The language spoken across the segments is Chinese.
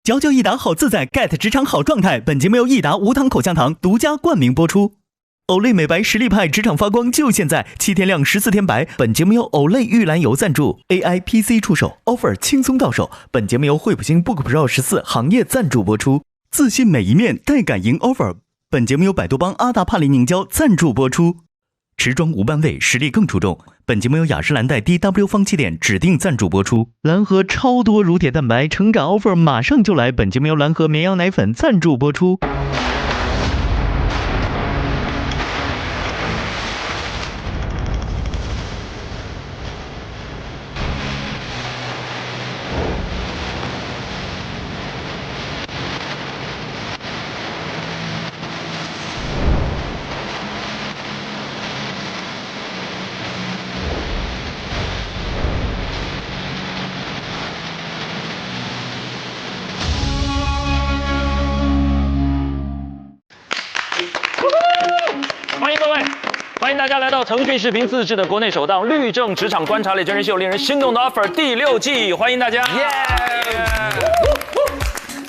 嚼嚼益达好自在 ，get 职场好状态。本节目由益达无糖口香糖独家冠名播出。Olay 美白实力派，职场发光就现在，7天亮14天白。本节目由 Olay 玉兰油赞助 ，AI PC 出手 ，offer 轻松到手。本节目由惠普星 Book Pro 14行业赞助播出。自信每一面，带感赢 offer。本节目由百度邦阿达帕林凝胶赞助播出。持妆无斑味，实力更出众。本节目由雅诗兰黛 DW 芳气点指定赞助播出。蓝河超多乳铁蛋白，成感 offer 马上就来。本节目由蓝河绵羊奶粉赞助播出。欢迎大家来到腾讯视频自制的国内首档律政职场观察类真人秀《令人心动的 offer》第6季，欢迎大家！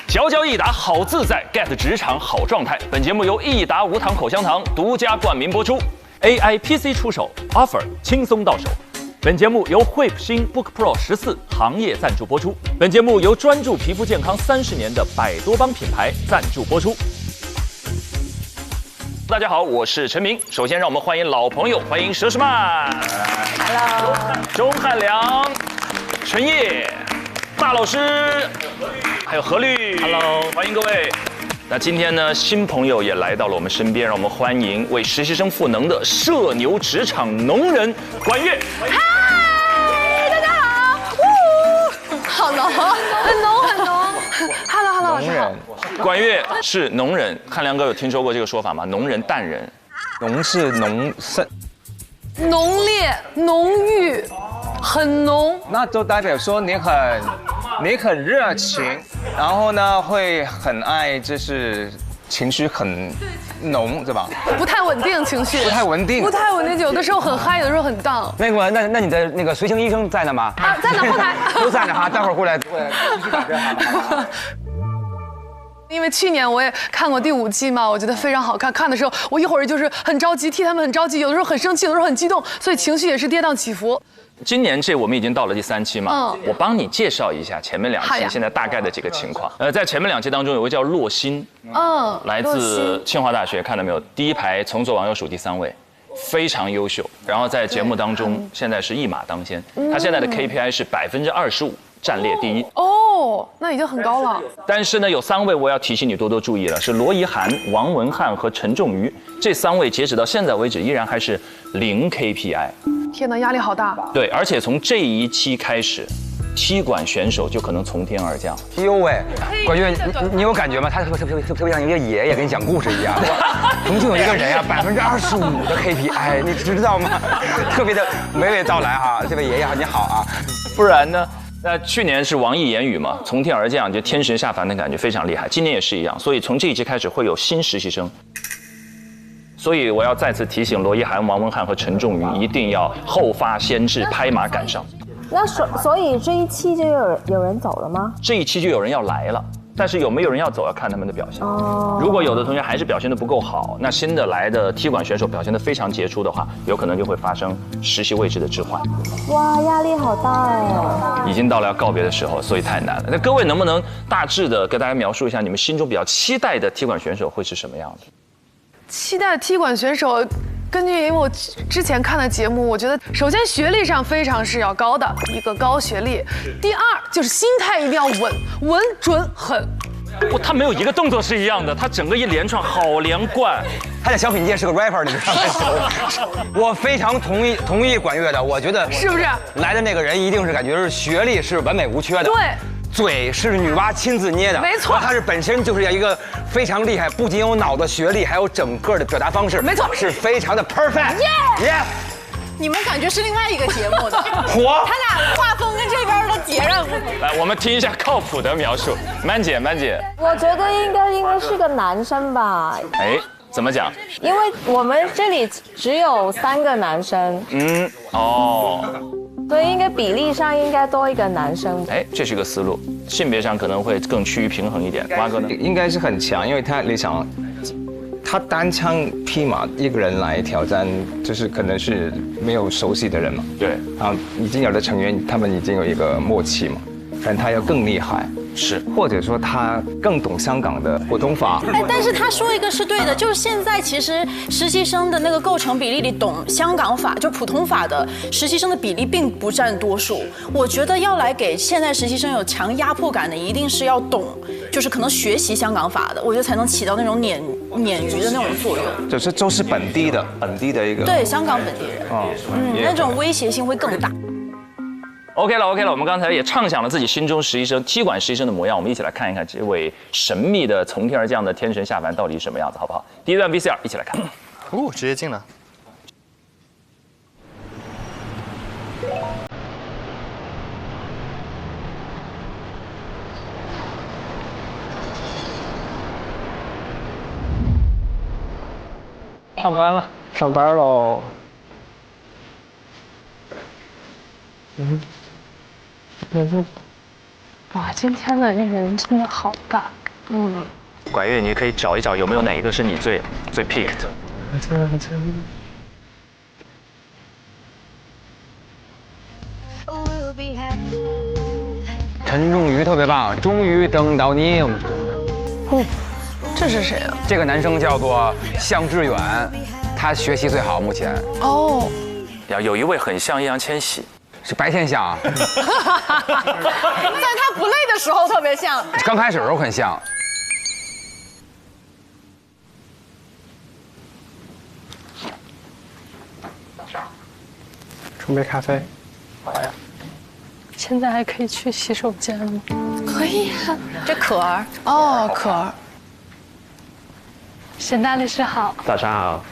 嚼嚼益达好自在 ，get 职场好状态。本节目由益达无糖口香糖独家冠名播出 ，AI PC 出手 ，offer 轻松到手。本节目由惠普星 Book Pro 14行业赞助播出。本节目由专注皮肤健康30年的百多邦品牌赞助播出。大家好，我是陈明。首先，让我们欢迎老朋友，欢迎佘诗曼 ，Hello， 钟汉良、陈烨、大老师，还有何律 ，Hello， 欢迎各位。那今天呢，新朋友也来到了我们身边，让我们欢迎为实习生赋能的社牛职场农人管乐。嗨，大家好，好浓，很浓很浓。Hello， 农人，管乐是农人。汉良哥有听说过这个说法吗？农人淡人，浓是浓盛，浓烈、浓郁，很浓。那就代表说你很热情，然后呢会很爱，就是情绪很浓，对吧？不太稳定情绪，不太稳定，有的时候很嗨，有的时候很荡。那你的那个随行医生在呢吗？啊，在呢，后台都在呢哈，待会儿过来继续打针哈。因为去年我也看过第5季嘛，我觉得非常好看。看的时候，我一会儿就是很着急，替他们很着急，有的时候很生气，有的时候很激动，所以情绪也是跌宕起伏。今年我们已经到了第3期嘛，我帮你介绍一下前面2期现在大概的几个情况。在前面2期当中有个叫洛欣，来自清华大学，看到没有？第1排从左往右数第3位，非常优秀。然后在节目当中现在是一马当先，他现在的 KPI 是25%，暂列第1。哦，那已经很高了。但是呢，有3位我要提醒你多多注意了，是罗怡涵、王文翰和陈仲瑜，这3位截止到现在为止依然还是0 KPI。天哪，压力好大。对，而且从这一期开始，踢馆选手就可能从天而降。哎呦喂，管乐，你有感觉吗？他特别像一个爷爷给你讲故事一样。重庆有一个人啊，25%的 KPI， 你知道吗？特别的娓娓道来哈，这位爷爷你好啊。不然呢？那去年是王毅言语嘛，从天而降，就天神下凡的感觉非常厉害。今年也是一样，所以从这一期开始会有新实习生。所以我要再次提醒罗怡涵、王文翰和陈仲瑜，一定要后发先至，拍马赶上。那所以这一期就有人走了吗？这一期就有人要来了，但是有没有人要走要看他们的表现。如果有的同学还是表现得不够好，那新的来的踢馆选手表现得非常杰出的话，有可能就会发生实习位置的置换。哇，压力好大哎！已经到了要告别的时候，所以太难了。那各位能不能大致的给大家描述一下你们心中比较期待的踢馆选手会是什么样的？期待踢馆选手，根据因为我之前看的节目，我觉得首先学历上非常是要高的一个高学历，第二就是心态一定要稳准狠。他没有一个动作是一样的，他整个一连串好连贯。他在小品界是个 rapper， 你知道吗？我非常同意管乐的，我觉得是不是来的那个人一定是感觉是学历是完美无缺的。对。嘴是女娲亲自捏的，没错，他是本身就是一个非常厉害，不仅有脑子、学历，还有整个的表达方式，没错，是非常的 perfect。耶！你们感觉是另外一个节目的，火，他俩画风跟这边的截然不同。来，我们听一下靠谱的描述，曼姐，我觉得应该是个男生吧。哎，怎么讲？因为我们这里只有3个男生。所以应该比例上应该多一个男生。哎，这是一个思路，性别上可能会更趋于平衡一点。蛙哥呢？应该是很强，因为你想，他单枪匹马一个人来挑战，就是可能是没有熟悉的人嘛。对，啊，已经有的成员他们已经有一个默契嘛，可能他要更厉害。是，或者说他更懂香港的普通法。哎，但是他说一个是对的，就是现在其实实习生的那个构成比例里，懂香港法就普通法的实习生的比例并不占多数。我觉得要来给现在实习生有强压迫感的，一定是要懂，就是可能学习香港法的，我觉得才能起到那种鲶鱼的那种作用。就是都是本地的一个。对，香港本地人。那种威胁性会更大。OK 了，我们刚才也畅想了自己心中实习生、踢馆实习生的模样，我们一起来看一看这位神秘的从天而降的天神下凡到底是什么样子，好不好？第一段 VCR 一起来看。哦，直接进了。上班了，上班喽。哇，今天的那个人真的好大。拐月，你可以找一找有没有哪一个是你最 pick 的。陈仲瑜特别棒，终于等到你。这是谁啊？这个男生叫做向志远，他学习最好，目前。哦，有一位很像易烊千玺。是白天像啊，在他不累的时候特别像，刚开始的时候很像。冲杯咖啡。现在还可以去洗手间吗？可以啊。这可儿哦，可儿。沈大律师好。早上好。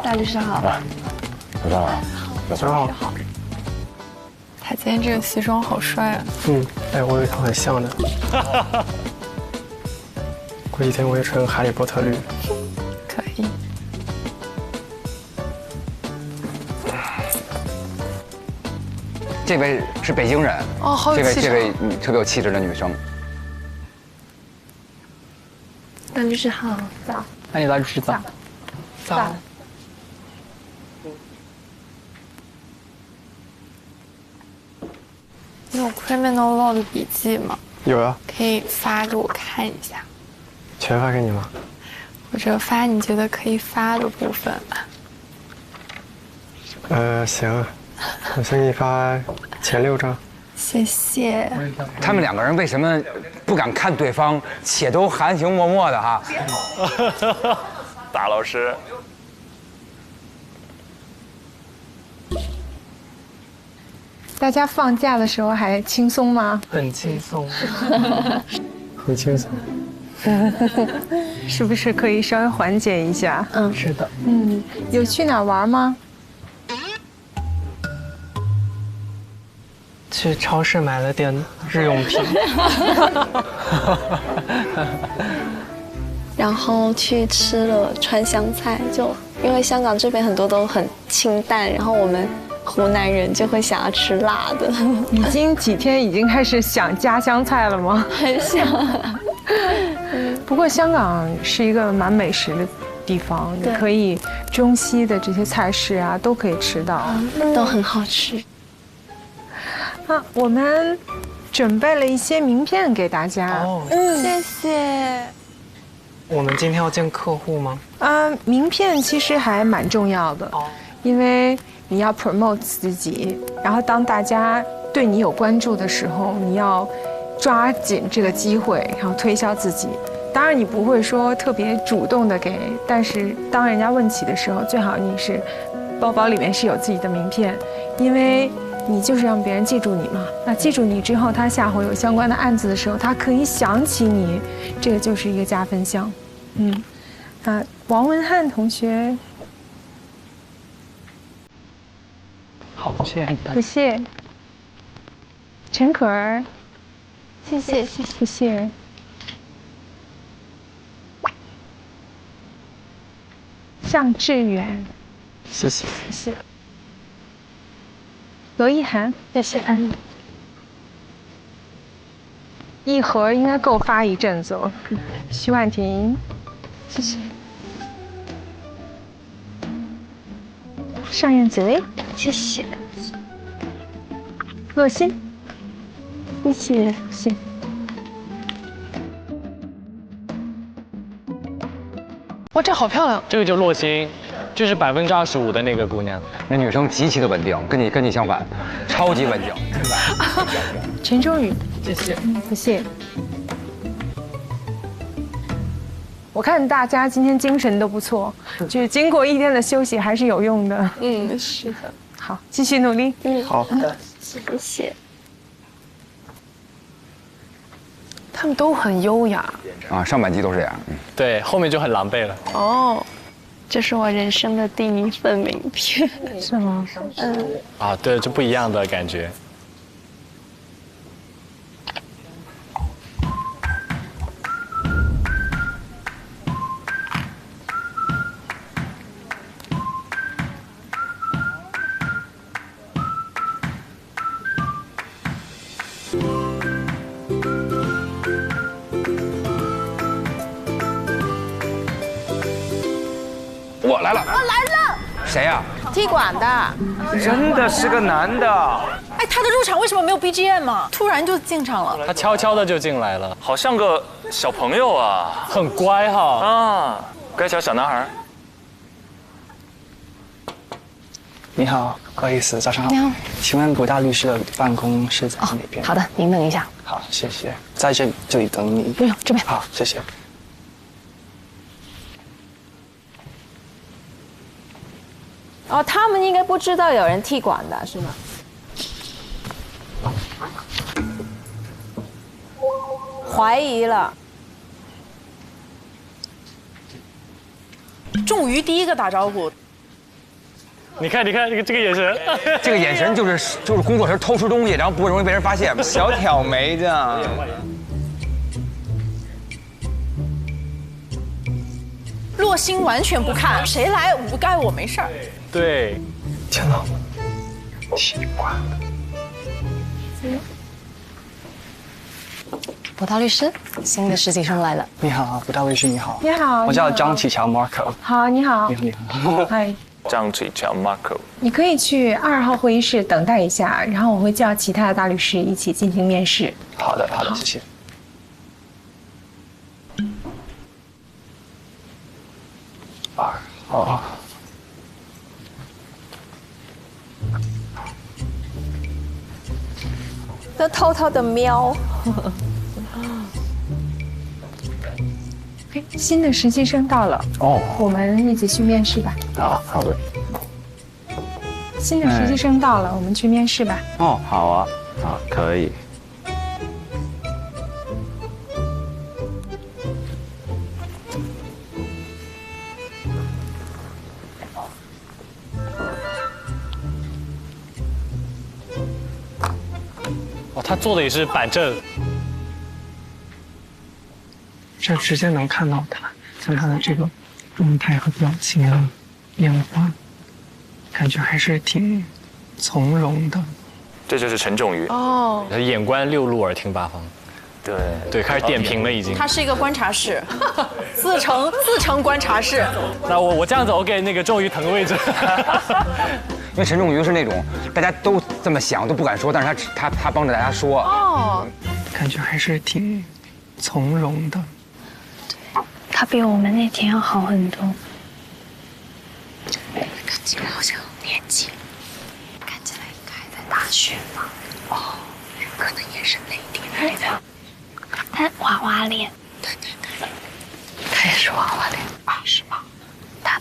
大律师好。早上好。早上好。他今天这个西装好帅啊。哎，我有一套很像的。过几天我也穿哈利波特绿。可以。这位是北京人哦，好有气质。这位特别有气质的女生。大律师好。早。哎，大律师早。早。你有 criminal law 的笔记吗？有啊。可以发给我看一下。全发给你吗？或者发你觉得可以发的部分。行，我先给你发前6章。谢谢。他们两个人为什么不敢看对方，且都含情脉脉的哈？大老师。大家放假的时候还轻松吗？很轻松，很轻松。是不是可以稍微缓解一下？是的。有去哪儿玩吗？去超市买了点日用品。然后去吃了川湘菜，就因为香港这边很多都很清淡，然后我们湖南人就会想要吃辣的。已经几天已经开始想家乡菜了吗？很想。不过香港是一个蛮美食的地方，你可以中西的这些菜式啊都可以吃到，都很好吃。我们准备了一些名片给大家。谢谢。我们今天要见客户吗？名片其实还蛮重要的，因为你要 promote 自己，然后当大家对你有关注的时候，你要抓紧这个机会，然后推销自己。当然你不会说特别主动的给，但是当人家问起的时候，最好你是包包里面是有自己的名片，因为你就是让别人记住你嘛。那记住你之后，他下回有相关的案子的时候，他可以想起你，这个就是一个加分项。王文翰同学。好，谢谢。不谢。陈可儿。谢谢。不谢。向志远，谢谢。谢谢。罗一涵，谢谢。一盒应该够发一阵子了。徐婉婷，谢谢。尚燕泽，谢谢。乐心，谢谢。谢谢。哇，这好漂亮！这个就洛星，就是25%的那个姑娘。那女生极其的稳定，跟你相反，超级稳定。陈周宇，谢谢。不谢。我看大家今天精神都不错，就是经过一天的休息还是有用的。是的。好，继续努力。好的，谢谢。他们都很优雅啊，上半集都是这样。对，后面就很狼狈了。哦，这是我人生的第一份名片，是吗？啊，对，这不一样的感觉。我来了，我来了。谁呀？踢馆的。真的是个男的。哎，他的入场为什么没有 BGM 啊？突然就进场了。他悄悄的就进来了，好像个小朋友啊，很乖哈。啊，乖巧小男孩。你好，不好意思，早上好。你好，请问古大律师的办公室在哪边？好的，您等一下。好，谢谢，在这里等你。不用，这边。好，谢谢。哦，他们应该不知道有人踢馆的是吗？怀疑了。仲瑜第一个打招呼。你看这个眼神，这个眼神就是工作时偷吃东西，然后不容易被人发现，小挑眉这样。洛星完全不看，谁来无该我没事儿。对，天哪，奇怪。博大律师，新的实习生来了。你好，古大律师，你好。你好，我叫张启乔 Marco。好，你好。你好。嗨。张启乔 Marco。你可以去2号会议室等待一下，然后我会叫其他的大律师一起进行面试。好的，好的，谢谢。2号。都偷偷的瞄。新的实习生到了哦，我们一起去面试吧。好的。新的实习生到了，我们去面试吧。哦，好啊，好，可以。哦，他坐的也是板正。这直接能看到他，像他的这个状态和表情的变化，感觉还是挺从容的。这就是陈仲瑜哦，他眼观六路，耳听八方。对，开始点评了已经。他是一个观察室，自成观察室。那我这样子，我给那个仲瑜腾个位置。因为陈仲瑜是那种大家都这么想都不敢说，但是他帮着大家说。哦，感觉还是挺从容的。他比我们那天要好很多，看起来好像有年纪，看起来应该还在大学嘛。哦，可能也是内地来的。他娃娃脸，对，他也是娃娃脸啊，是吗？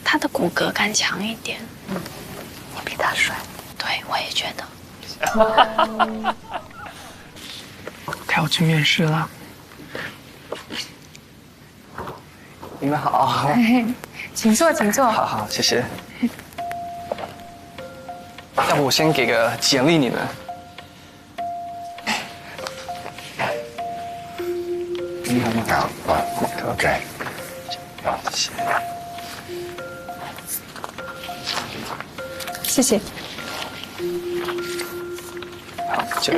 他的骨骼感强一点，你比他帅，对我也觉得。他要去面试了。你们好，请坐，请坐。好，谢谢。要不我先给个简历你们。你好，OK。谢谢。谢谢。好，谢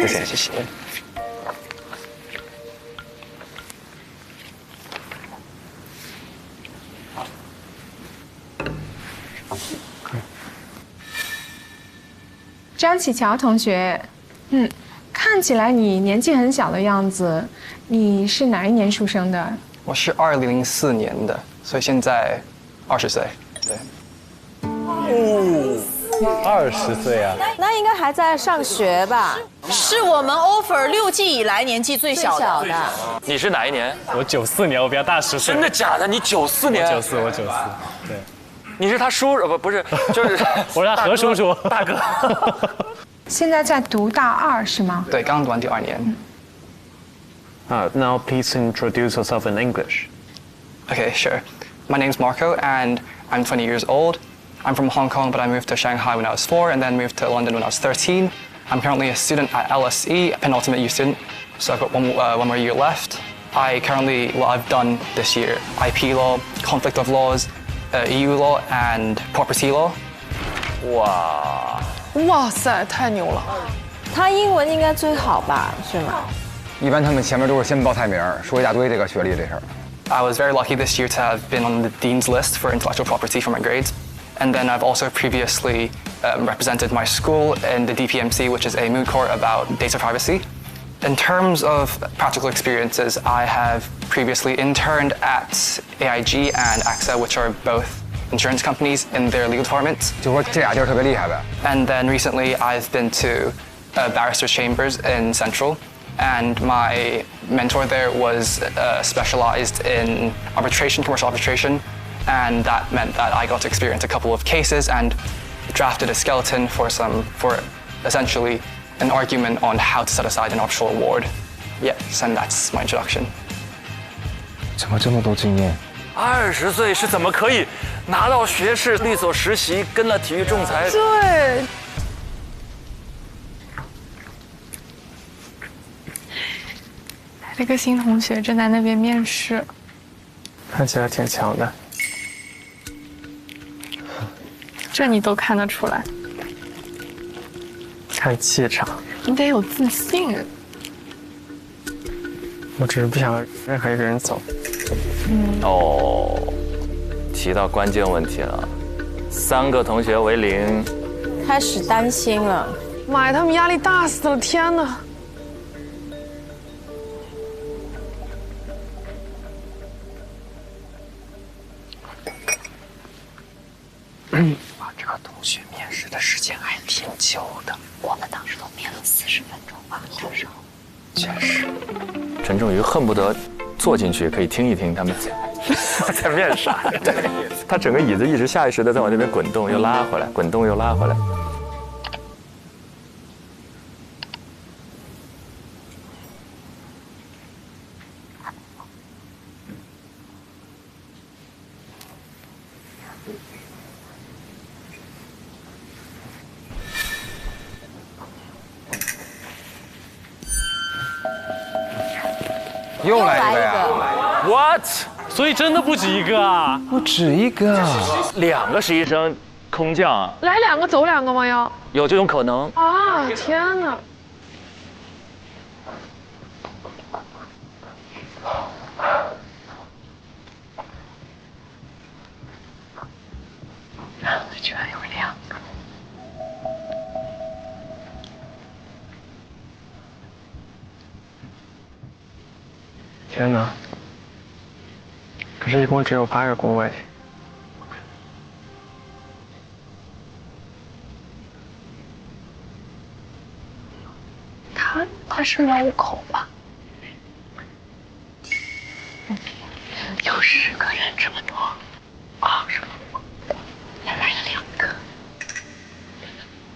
谢，谢谢。张启乔同学，看起来你年纪很小的样子，你是哪一年出生的？我是2004年的，所以现在20岁。对。哦，20岁啊！那应该还在上学吧？是我们 offer 6季以来年纪最小的。你是哪一年？我94年，我比他大10岁。真的假的？你94年？我94，对。你是他叔不是，就是我是他何叔叔，大哥。现在在读大2是吗？对，刚读完第2年。Now please introduce yourself in English. Okay, sure. My name's Marco, and I'm 20 years old. I'm from Hong Kong, but I moved to Shanghai when I was 4, and then moved to London when I was 13. I'm currently a student at LSE, a penultimate year student, so I've got one more year left. I've done this year IP law, conflict of laws, EU law, and property law. 哇塞，太牛了！他英文应该最好吧？是吗？一般他们前面都是先报菜名，说一大堆这个学历这事儿。I was very lucky this year to have been on the Dean's list for intellectual property for my grades. And then I've also previously represented my school in the DPMC, which is a moot court about data privacy. In terms of practical experiences, I have previously interned at AIG and AXA, which are both insurance companies, in their legal departments. 就说这俩地儿特别厉害呗。 And then recently I've been to Barristers Chambers in Central. And my mentor there was specialized in arbitration, commercial arbitration. And that meant that I got to experience a couple of cases and drafted a skeleton for essentially an argument on how to set aside an optional award. Yes, and that's my introduction. 怎么这么多经验？20岁是怎么可以拿到学士、律所实习，跟了体育仲裁？对。这个新同学正在那边面试，看起来挺强的。这你都看得出来，看气场，你得有自信。我只是不想让任何一个人走。哦，提到关键问题了，3个同学为0，开始担心了。妈呀，他们压力大死了！天哪！哇，这个同学面试的时间还挺久的，我们当时都面了40分钟吧，至少。确实。陈仲瑜恨不得坐进去可以听一听他们在面啥。对，他整个椅子一直下意识的在往这边滚动，又拉回来，滚动又拉回来。又来一个呀 ？What？ 所以真的不止一个啊？不止一个，2个实习生空降，来2个走2个吗？要有这种可能啊！天哪！居然有2个。天哪！可是一共只有8个工位。他是楼口吧？有10个人这么多啊？是吗？来了2个。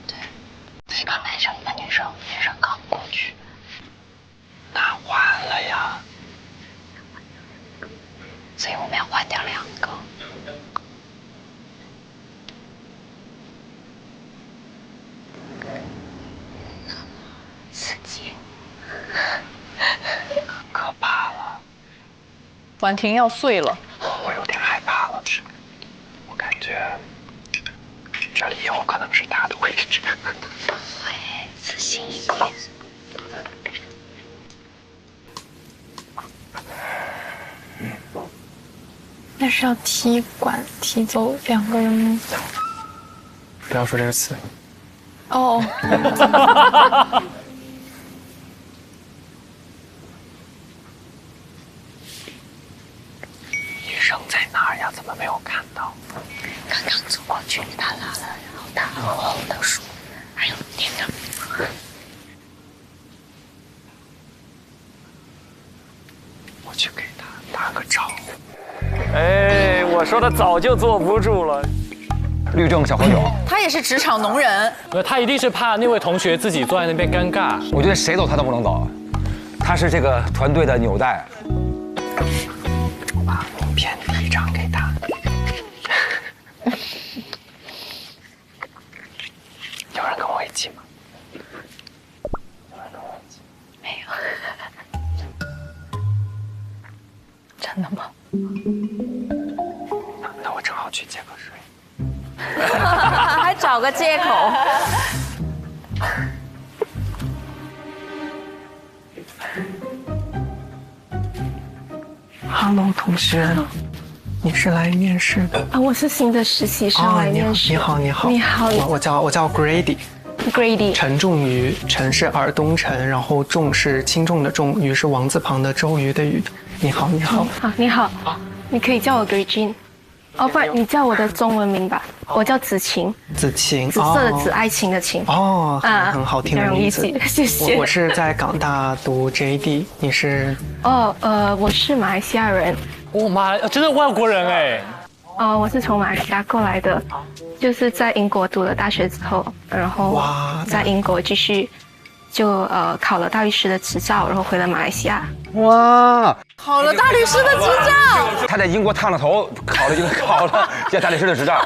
对，一个男生一个女生，女生刚过去。那完了呀！所以我们要换掉2个。刺激，可怕了！婉婷要碎了。我有点害怕了，我感觉这里以后可能是他的位置。会自信一点。那是要踢馆踢走2个人吗？不要说这个词。哦。女生在哪儿呀？怎么没有看到？刚刚走过去，他拉了，然后他厚厚的书，还有点的。我去给他打个招呼。哎，我说他早就坐不住了。律政小何勇，他也是职场浓人，他一定是怕那位同学自己坐在那边尴尬。我觉得谁走他都不能走，他是这个团队的纽带。我把名片递一张给他。有人跟我一起吗？没有。真的吗？那我正好去接个水。还找个借口。Hello， 同学，你是来面试的啊？我是新的实习生来面试。你好，你好，你好。我叫 Grady。陈仲瑜，陈是耳东陈，然后仲是轻重的重，瑜是王字旁的周瑜的瑜。你好，你好。好，你好。你可以叫我 Grady。哦，不然你叫我的中文名吧，我叫子晴。子晴，紫色的紫，爱情的情。哦，很好听的名字。谢谢。我是在港大读 JD， 你是？我是马来西亚人。我妈，真的外国人哎。我是从马来西亚过来的，就是在英国读了大学之后，然后在英国继续就考了大律师的执照，然后回了马来西亚。哇，考了大律师的执照。他在英国烫了头，考了大律师的执照。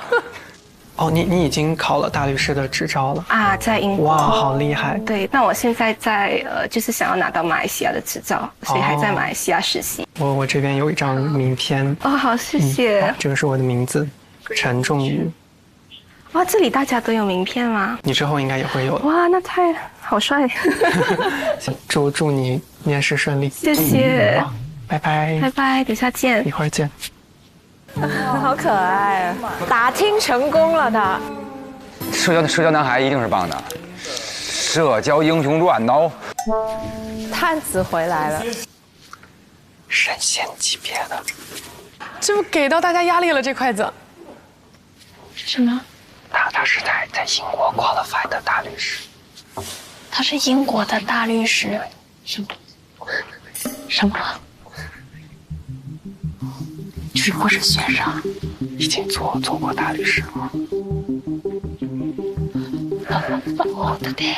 哦，你已经考了大律师的执照了啊，在英国。哇，好厉害！对，那我现在在就是想要拿到马来西亚的执照，所以还在马来西亚实习。我这边有一张名片。哦，好，谢谢。这个是我的名字，陈仲瑜。哇，这里大家都有名片吗？你之后应该也会有。哇，那好帅！祝你面试顺利。谢谢。拜拜。拜拜，等下见。一会儿见。好可爱，打听成功了他。社交男孩一定是棒的，社交英雄传喏。探子回来了，神仙级别的，这不给到大家压力了这筷子？什么？他是在英国qualified的大律师。他是英国的大律师。什么？就是我是学生，已经做过大律师了。我的天！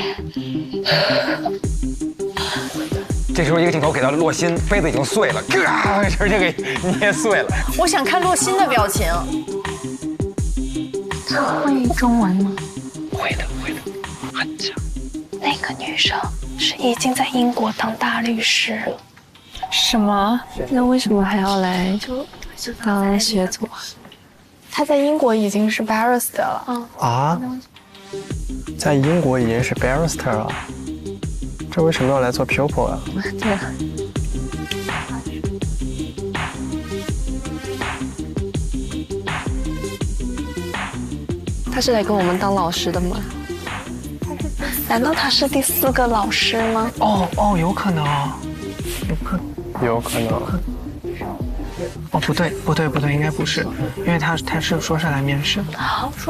这时候一个镜头给到洛欣，杯子已经碎了，直接给捏碎了。我想看洛欣的表情。他会中文吗？会的，很强。那个女生是已经在英国当大律师了。什么？那为什么还要来当学徒？他在英国已经是 barrister 了。啊？在英国已经是 barrister 了，这为什么要来做 pupil 啊？对啊。他是来跟我们当老师的吗？难道他是第4个老师吗？哦，有可能。有可能。哦，不对，应该不是，因为他是说是来面试的。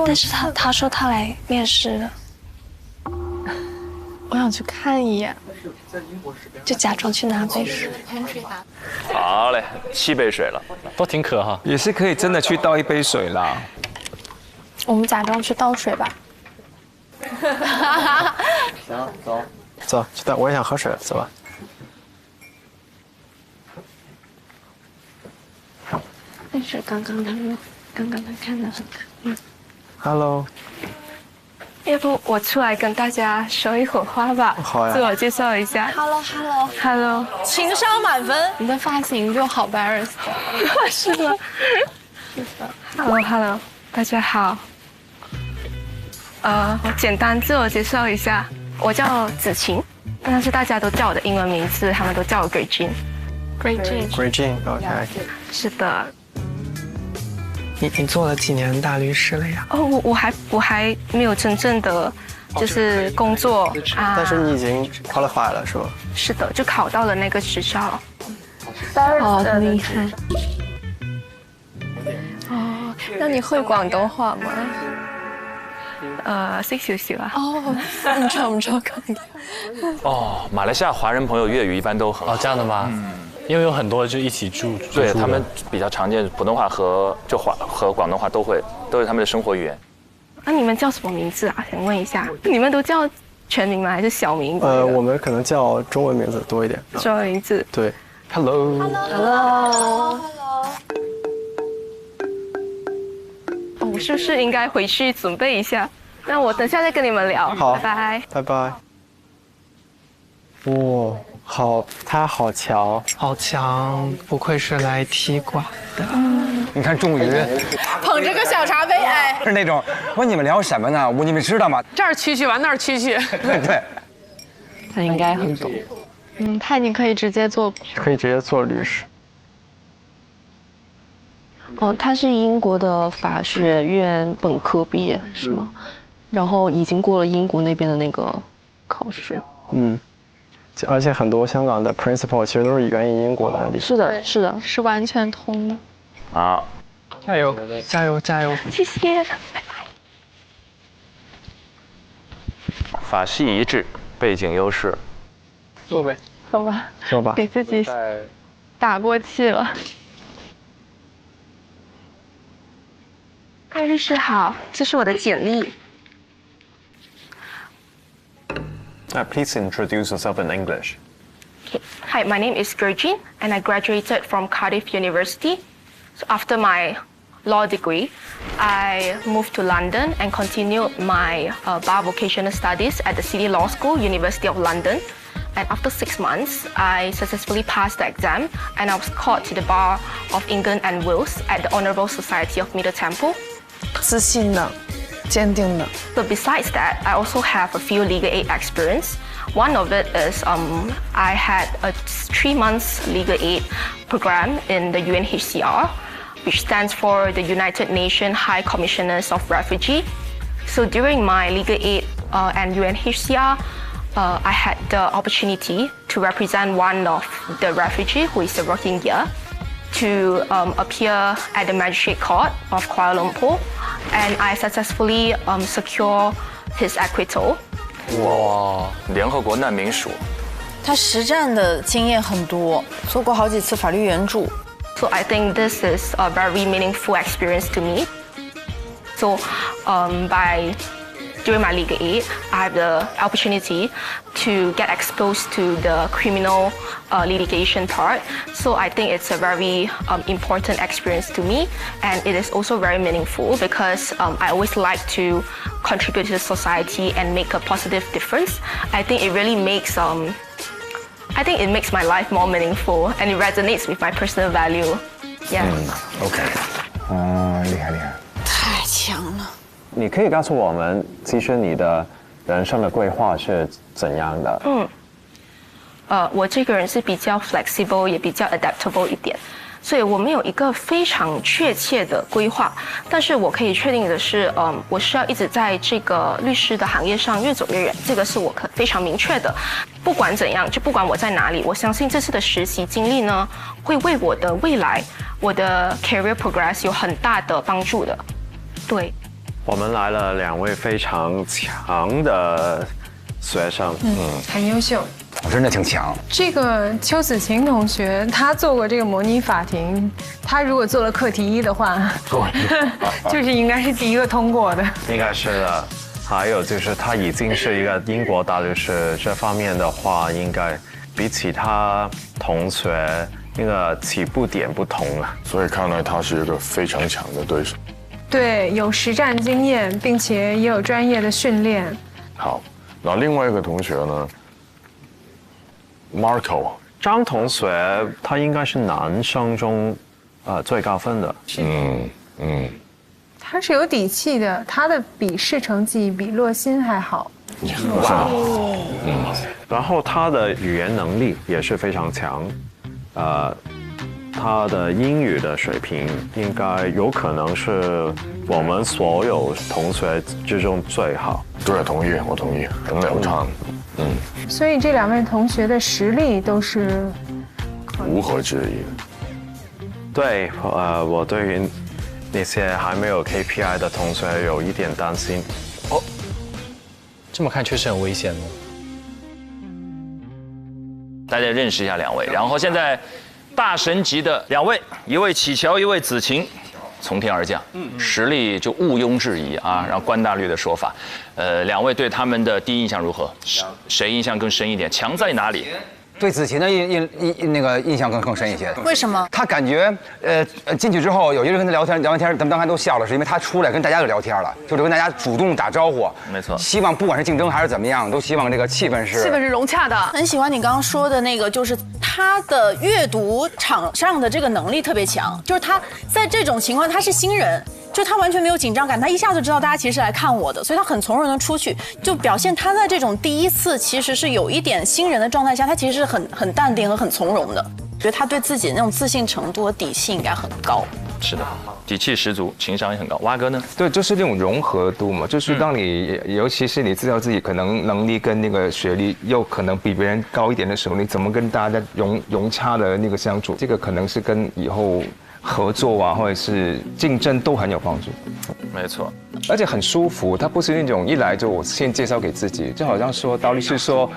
但是他说他来面试的。我想去看一眼，就假装去拿杯水。好嘞，7杯水了，都挺渴哈。也是可以真的去倒一杯水啦。我们假装去倒水吧。行，走，去倒，我也想喝水，走吧。但是刚刚他看得很渴。Hello。要不我出来跟大家说一会儿话吧？好呀。自我介绍一下。Hello。情商满分。你的发型就好 barrister。是的。Hello， 大家好。简单自我介绍一下，我叫子晴，但是大家都叫我的英文名字，他们都叫我 Great Jean。Great Jean，Great Jean，OK。是的。你做了几年大律师了呀？哦，我还没有真正的就是工作啊。但是你已经 qualify 了是吧？是的，就考到了那个执照。好厉害。哦，那你会广东话吗？識少少啊。哦，唔錯講嘅。哦，馬來西亞華人朋友粵語一般都很好。哦，這樣的嗎？因為有很多就一起住。對，他們比較常見，普通話和廣東話都是他們的生活語言。那你們叫什麼名字啊？想問一下，你們都叫全名嗎？還是小名？我們可能叫中文名字多一點。中文名字。對 ，Hello。我是不是應該回去準備一下？那我等下再跟你們聊。好，拜拜。拜拜。哇，他好強，好強，不愧是來踢館的。你看，終於捧着個小茶杯，哎，是那種問你們聊什麼呢？你們知道嗎？這兒蛐蛐完那兒蛐蛐。對。他應該很懂。他已經可以直接做律師。哦，他是英國的法學院本科畢業，是嗎？然後已經過了英國那邊的那個考試。而且很多香港的 principal 其實都是源於英國的律師。是的，是的，是完全通的。好，加油，加油，加油！謝謝，拜拜。法系一致，背景優勢。坐呗。走吧。坐吧。給自己打過氣了。戴律師好，這是我的簡歷。Please introduce yourself in English. Okay. Hi, my name is Gurjin, and I graduated from Cardiff University. So after my law degree, I moved to London and continued my bar vocational studies at the City Law School, University of London. And after 6 months, I successfully passed the exam, and I was called to the Bar of England and Wales at the Honourable Society of Middle Temple. 自信的，坚定的。 So besides that, I also have a few legal aid experience. One of it is I had a 3 months legal aid program in the UNHCR, which stands for the United Nations High Commissioners of Refugee. So during my legal aid and UNHCR, I had the opportunity to represent one of the refugee who is working here to appear at the Magistrate Court of Kuala Lumpur, and I successfully secure his acquittal. 哇，联合国难民署。他实战的经验很多，做过好几次法律援助。So I think this is a very meaningful experience to me. So during my legal aid, I have the opportunity to get exposed to the criminal litigation part. So I think it's a very important experience to me, and it is also very meaningful because I always like to contribute to the society and make a positive difference. I think it really makes it makes my life more meaningful, and it resonates with my personal value. Yeah. OK. 厉害厉害。太强了。你可以告诉我们，其实你的人生的规划是怎样的？我这个人是比较 flexible， 也比较 adaptable 一点，所以我没有一个非常确切的规划。但是我可以确定的是，我是要一直在这个律师的行业上越走越远，这个是我非常明确的。不管怎样，就不管我在哪里，我相信这次的实习经历呢，会为我的未来、我的 career progress 有很大的帮助的。对。我们来了2位非常强的学生，很优秀，真的挺强。这个邱子晴同学，他做过这个模拟法庭，他如果做了课题1的话，就是应该是第一个通过的。应该是的。还有就是他已经是一个英国大律师，这方面的话，应该比其他同学那个起步点不同了。所以看来他是一个非常强的对手。对，有实战经验，并且也有专业的训练。好，那另外一个同学呢 ？Marco， 张同学他应该是男生中最高分的。他是有底气的，他的笔试成绩比洛欣还好。哇，然后他的语言能力也是非常强，他的英语的水平应该有可能是我们所有同学之中最好。对，同意，我同意，很流畅。所以这2位同学的实力都是无可置疑的。对，我对于那些还没有 KPI 的同学有一点担心。哦，这么看确实很危险哦。大家认识一下2位，然后现在大神级的2位，一位启乔，一位子晴，从天而降，实力就毋庸置疑啊。然后关大律的说法，2位对他们的第一印象如何？谁印象更深一点？强在哪里？对子晴的印象更深一些。为什么？他感觉进去之后，有一个人跟他聊天，咱们刚才都笑了，是因为他出来跟大家就聊天了，就是跟大家主动打招呼。没错。希望不管是竞争还是怎么样，都希望这个气氛是融洽的。很喜欢你刚刚说的那个，就是他的阅读场上的这个能力特别强，就是他在这种情况他是新人。就他完全没有紧张感，他一下就知道大家其实是来看我的，所以他很从容的出去，就表现他在这种第一次其实是有一点新人的状态下，他其实是很淡定和很从容的。觉得他对自己的那种自信程度和底气应该很高。是的，底气十足，情商也很高。蛙哥呢？对，就是这种融合度嘛，就是当你尤其是你知道自己可能能力跟那个学历又可能比别人高一点的时候，你怎么跟大家融洽的那个相处，这个可能是跟以后合作啊，或者是竞争都很有帮助。没错，而且很舒服，它不是那种一来就我先介绍给自己，就好像说道理是说，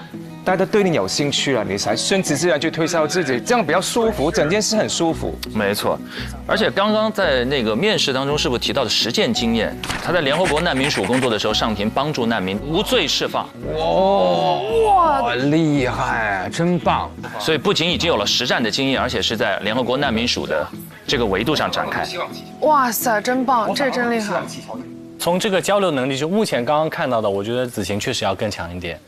大家对你有兴趣了，你才顺其自然去推销自己，这样比较舒服，整件事很舒服。没错，而且刚刚在那个面试当中，是不是提到的实践经验？他在联合国难民署工作的时候，上庭帮助难民无罪释放。哇，厉害，真棒！所以不仅已经有了实战的经验，而且是在联合国难民署的这个维度上展开。哇塞，真棒，这真厉害。从这个交流能力，就目前刚刚看到的，我觉得子晴确实要更强一点。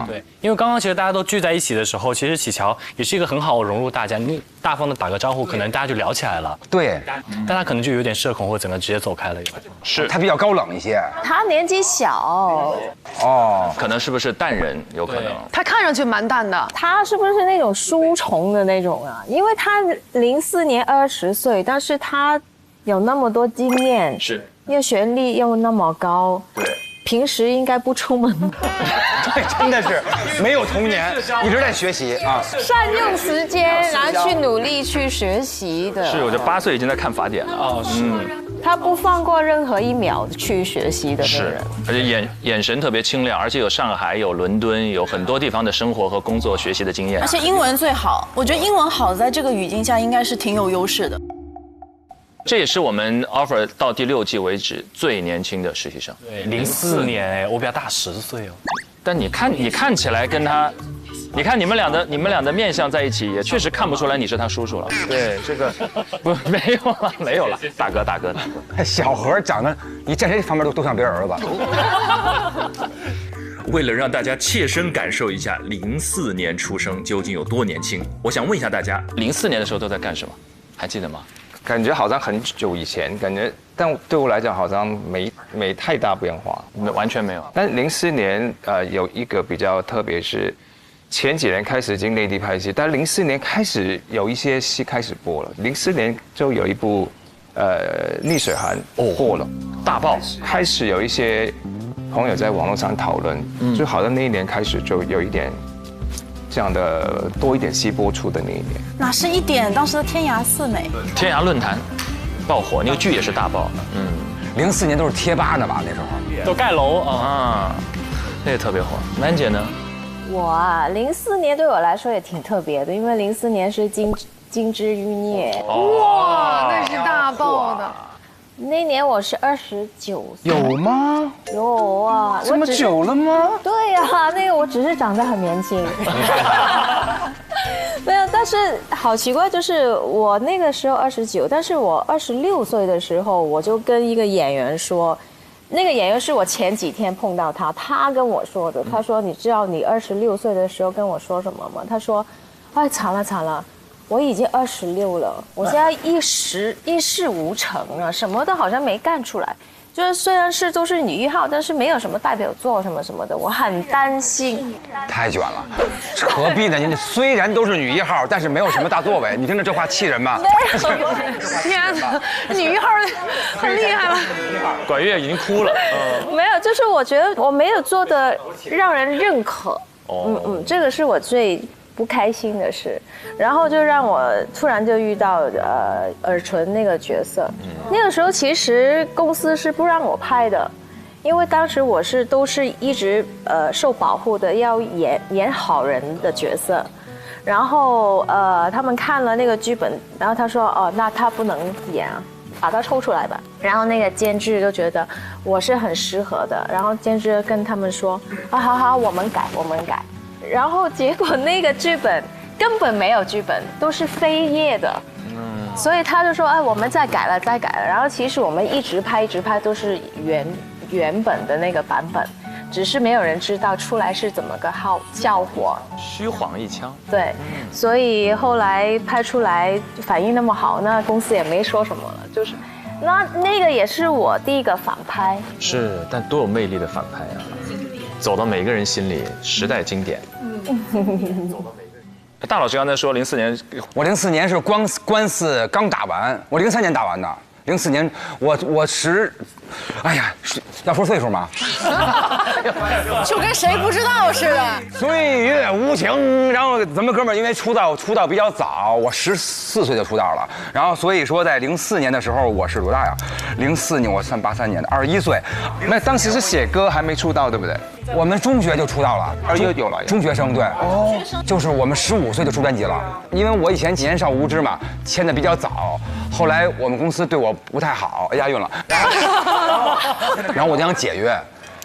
对，因为刚刚其实大家都聚在一起的时候，其实启乔也是一个很好融入大家，你大方的打个招呼，可能大家就聊起来了。对，但他可能就有点社恐，或整个直接走开了。是他比较高冷一些。他年纪小。哦，可能是不是淡人？有可能。他看上去蛮淡的。他是不是那种书虫的那种啊？因为他04年20岁，但是他有那么多经验，是，因为学历又那么高。对。平时应该不出门，对，真的是没有童年，一直在学习啊，善用时间，然后去努力去学习的。是，我觉得8岁已经在看法典了。哦，是。他不放过任何一秒去学习的那个人，而且眼神特别清亮，而且有上海、有伦敦，有很多地方的生活和工作、学习的经验。而且英文最好，我觉得英文好在这个语境下应该是挺有优势的。这也是我们 offer 到第6季为止最年轻的实习生。对，04年哎，我比他大10岁哦。但你看起来跟他，你看你们俩的面相在一起，也确实看不出来你是他叔叔了。对，这个不没有了，大哥。小何长得你站谁旁边都像别人儿子。为了让大家切身感受一下04年出生究竟有多年轻，我想问一下大家，04年的时候都在干什么？还记得吗？感觉好像很久以前，感觉，但对我来讲好像没太大变化，完全没有。但04年有一个比较特别，是前几年开始进内地拍戏，但04年开始有一些戏开始播了。04年就有一部逆水寒播了，大爆，开始有一些朋友在网络上讨论，就好像那一年开始就有一点。这样的多一点戏播出的那一年，哪是一点？当时的天涯4美、天涯论坛爆火，那个剧也是大爆。04年都是贴吧呢吧？那时候都盖楼啊，那也特别火。兰姐呢？我啊，04年对我来说也挺特别的，因为04年是金枝欲孽。哇，那是大爆的。那年我是29岁。有吗？有啊。这么久了吗？对呀，那个我只是长得很年轻。没有，但是好奇怪，就是我那个时候29，但是我26岁的时候，我就跟一个演员说，那个演员是我前几天碰到他跟我说的，他说你知道你26岁的时候跟我说什么吗？他说，哎，惨了，我已经26了，我现在一事无成了，什么都好像没干出来。就是虽然是都是女1号，但是没有什么代表作什么的，我很担心。太卷了，何必呢？你虽然都是女1号，但是没有什么大作为，你听着这话气人吗？天哪，女1号很厉害了。管乐已经哭了。没有，就是我觉得我没有做的让人认可。这个是我最不开心的事，然后就让我突然就遇到尔淳那个角色。那个时候其实公司是不让我拍的，因为当时我都是一直受保护的，要演好人的角色。然后他们看了那个剧本，然后他说哦，那他不能演啊，把他抽出来吧。然后那个监制就觉得我是很适合的，然后监制跟他们说啊，好，我们改。然后结果那个剧本根本没有剧本，都是飞页的，所以他就说，哎，我们再改了。然后其实我们一直拍都是原本的那个版本，只是没有人知道出来是怎么个效果，虚晃一枪。对，所以后来拍出来反应那么好，那公司也没说什么了，就是。那个也是我第一个反拍，是，但多有魅力的反拍啊！走到每个人心里，时代经典。大老师刚才说04年，我04年是官司刚打完，我03年打完的。04年哎呀，要说岁数吗？就跟谁不知道似的。岁月无情，然后咱们哥们儿因为出道比较早，我14岁就出道了，然后所以说在04年的时候我是多大呀？04年我算83年的，21岁。那当时是写歌还没出道，对不对？我们中学就出道了，21有了。中学生对，就是我们15岁就出专辑了。因为我以前年少无知嘛，签的比较早，后来我们公司对我不太好，押韵了，然后我就想解约，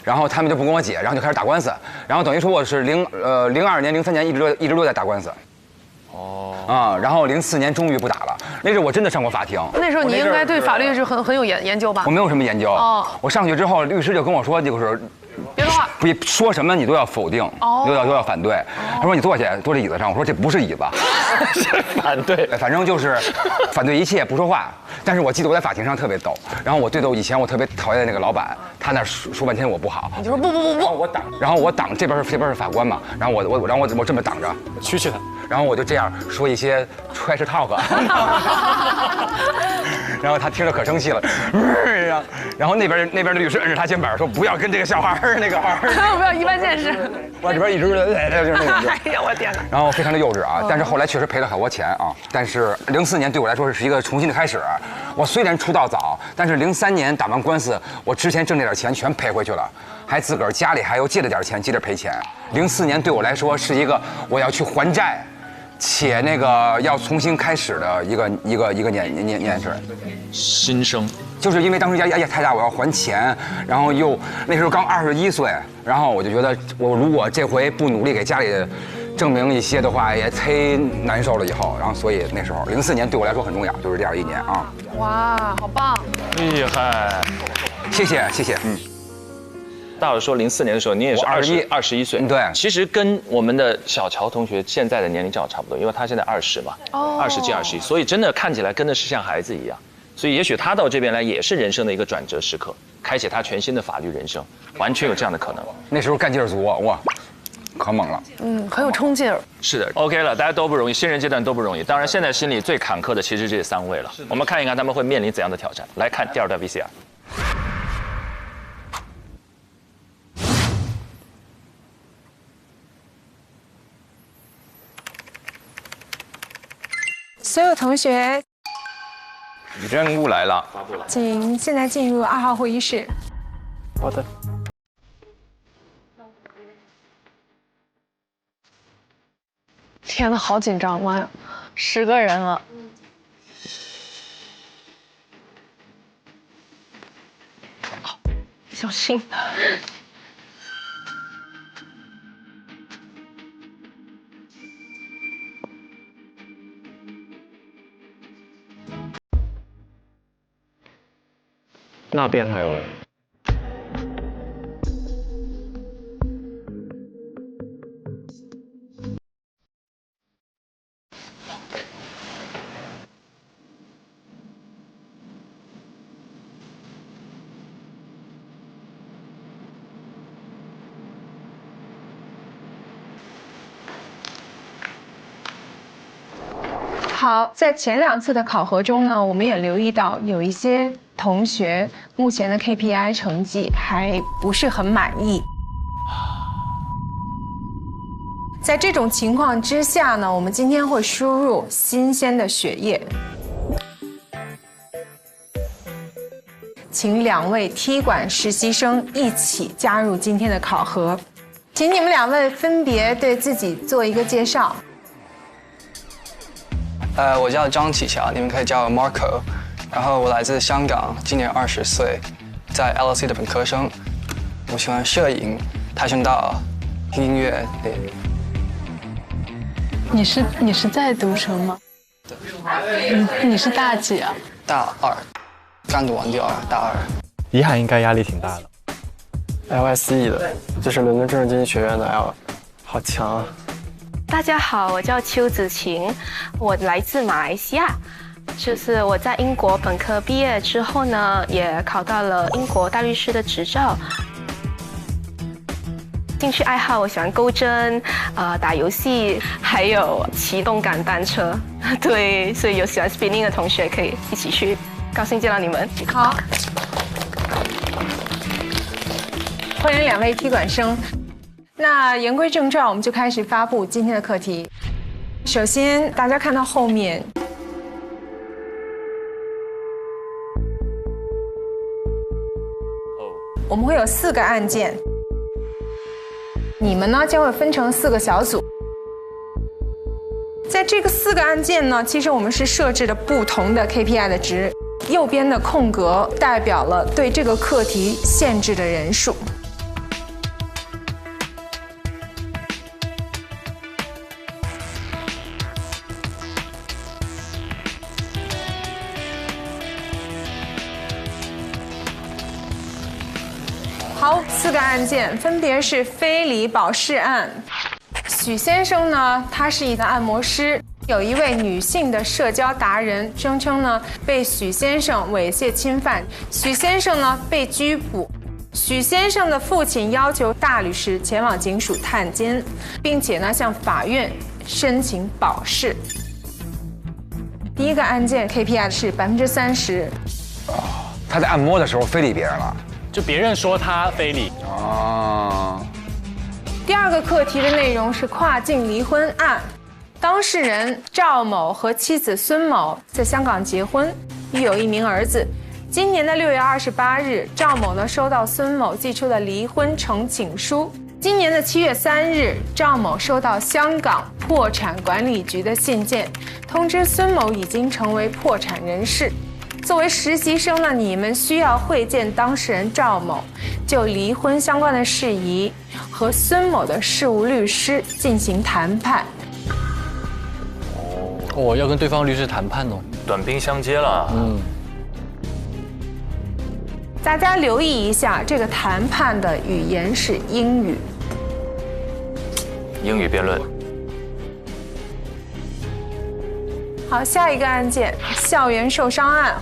然后他们就不跟我解，然后就开始打官司，然后等于说我是02年、03年一直都在打官司。然后04年终于不打了，那时候我真的上过法庭。那时候你应该对法律是很有研究吧？我没有什么研究。我上去之后，律师就跟我说，就是别说话，不说什么你都要否定，都要反对。他说你坐下，坐这椅子上。我说这不是椅子，是反对。反正就是反对一切，不说话。但是我记得我在法庭上特别逗，然后我对以前我特别讨厌的那个老板，他那说半天我不好，你就说不，然后我挡这边是法官嘛，然后我这么挡着，蛐他，然后我就这样说一些trash talk，然后他听着可生气了，然后那边的律师摁着他肩膀说不要跟这个小孩那个孩不要一般见识，我这边一直就是那种，哎呀我天哪，然后非常的幼稚啊，但是后来确实赔了很多钱啊，但是04年对我来说是一个重新的开始。我虽然出道早，但是03年打完官司，我之前挣这点钱全赔回去了，还自个儿家里还又借了点钱，接着赔钱。04年对我来说是一个我要去还债，且那个要重新开始的一个年份。新生，就是因为当时压力太大，我要还钱，然后又那时候刚21岁，然后我就觉得我如果这回不努力给家里证明一些的话，也忒难受了以后，然后所以那时候04年对我来说很重要，就是这样一年啊。哇，好棒！厉害，谢谢。大老师说04年的时候，你也是21岁，对，其实跟我们的小乔同学现在的年龄正好差不多，因为他现在20嘛，20进21，所以真的看起来跟的是像孩子一样，所以也许他到这边来也是人生的一个转折时刻，开启他全新的法律人生，完全有这样的可能。那时候干劲儿足，哇，可猛了，很有冲劲儿。是的 ，OK 了，大家都不容易，新人阶段都不容易。当然，现在心里最坎坷的其实这3位了。我们看一看他们会面临怎样的挑战。来看第2段 VCR。所有同学，任务来了，请现在进入2号会议室。好的。天哪，好紧张，妈呀，10个人了。好，小心。那边还有人。好，在前2次的考核中呢，我们也留意到有一些同学目前的 KPI 成绩还不是很满意。在这种情况之下呢，我们今天会输入新鲜的血液。请2位踢馆实习生一起加入今天的考核，请你们2位分别对自己做一个介绍。我叫张启乔，你们可以叫我 Marco， 然后我来自香港，今年20岁，在 LSE 的本科生。我喜欢摄影、跆拳道、音乐。你是在读生吗？对。你是大几啊？大2，刚读完第2，大2。遗憾应该压力挺大的。LSE 的，就是伦敦政治经济学院的 L， 好强啊！大家好，我叫邱子晴，我来自马来西亚。就是我在英国本科毕业之后呢，也考到了英国大律师的执照。兴趣爱好，我喜欢钩针，打游戏，还有骑动感单车。对，所以有喜欢 spinning 的同学可以一起去，高兴见到你们。好，欢迎2位踢馆生。那言归正传，我们就开始发布今天的课题。首先，大家看到后面，我们会有4个按键。你们呢将会分成4个小组，在这个4个按键呢，其实我们是设置了不同的 KPI 的值，右边的空格代表了对这个课题限制的人数。好，4个案件分别是非礼保释案。许先生呢，他是一个按摩师，有一位女性的社交达人声称呢被许先生猥亵侵犯，许先生呢被拘捕。许先生的父亲要求大律师前往警署探监，并且呢向法院申请保释。第一个案件 KPI 是30%。他在按摩的时候非礼别人了。就别人说他非礼哦。第2个课题的内容是跨境离婚案，当事人赵某和妻子孙某在香港结婚，育有1名儿子。今年的6月28日，赵某呢收到孙某寄出的离婚呈请书。今年的7月3日，赵某收到香港破产管理局的信件，通知孙某已经成为破产人士。作为实习生呢，你们需要会见当事人赵某，就离婚相关的事宜和孙某的事务律师进行谈判。哦，要跟对方律师谈判哦，短兵相接了。大家留意一下，这个谈判的语言是英语。英语辩论。好，下一个案件，校园受伤案。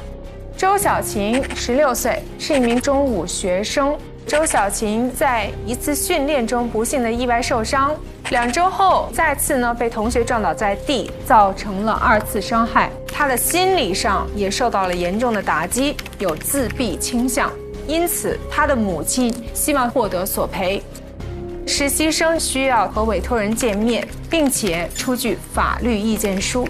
周小琴16岁，是一名中五学生。周小琴在一次训练中不幸的意外受伤，2周后再次呢被同学撞倒在地，造成了2次伤害。她的心理上也受到了严重的打击，有自闭倾向，因此她的母亲希望获得索赔。实习生需要和委托人见面，并且出具法律意见书。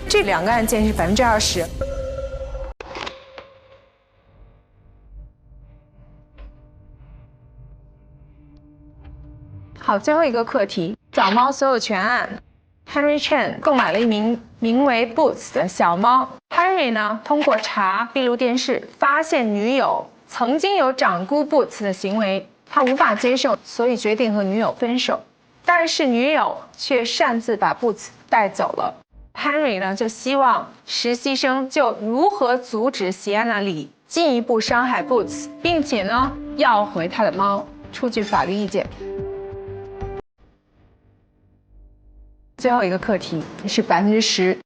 这2个案件是20%。好，最后一个课题，小猫所有权案。Henry Chen 购买了一名为 Boots 的小猫。Henry 呢，通过查闭路电视，发现女友曾经有掌掴 Boots 的行为，他无法接受，所以决定和女友分手。但是女友却擅自把 Boots 带走了。Henry 呢，就希望实习生就如何阻止喜安娜里进一步伤害 Boots， 并且呢要回他的猫，出具法律意见。最后一个课题是10%。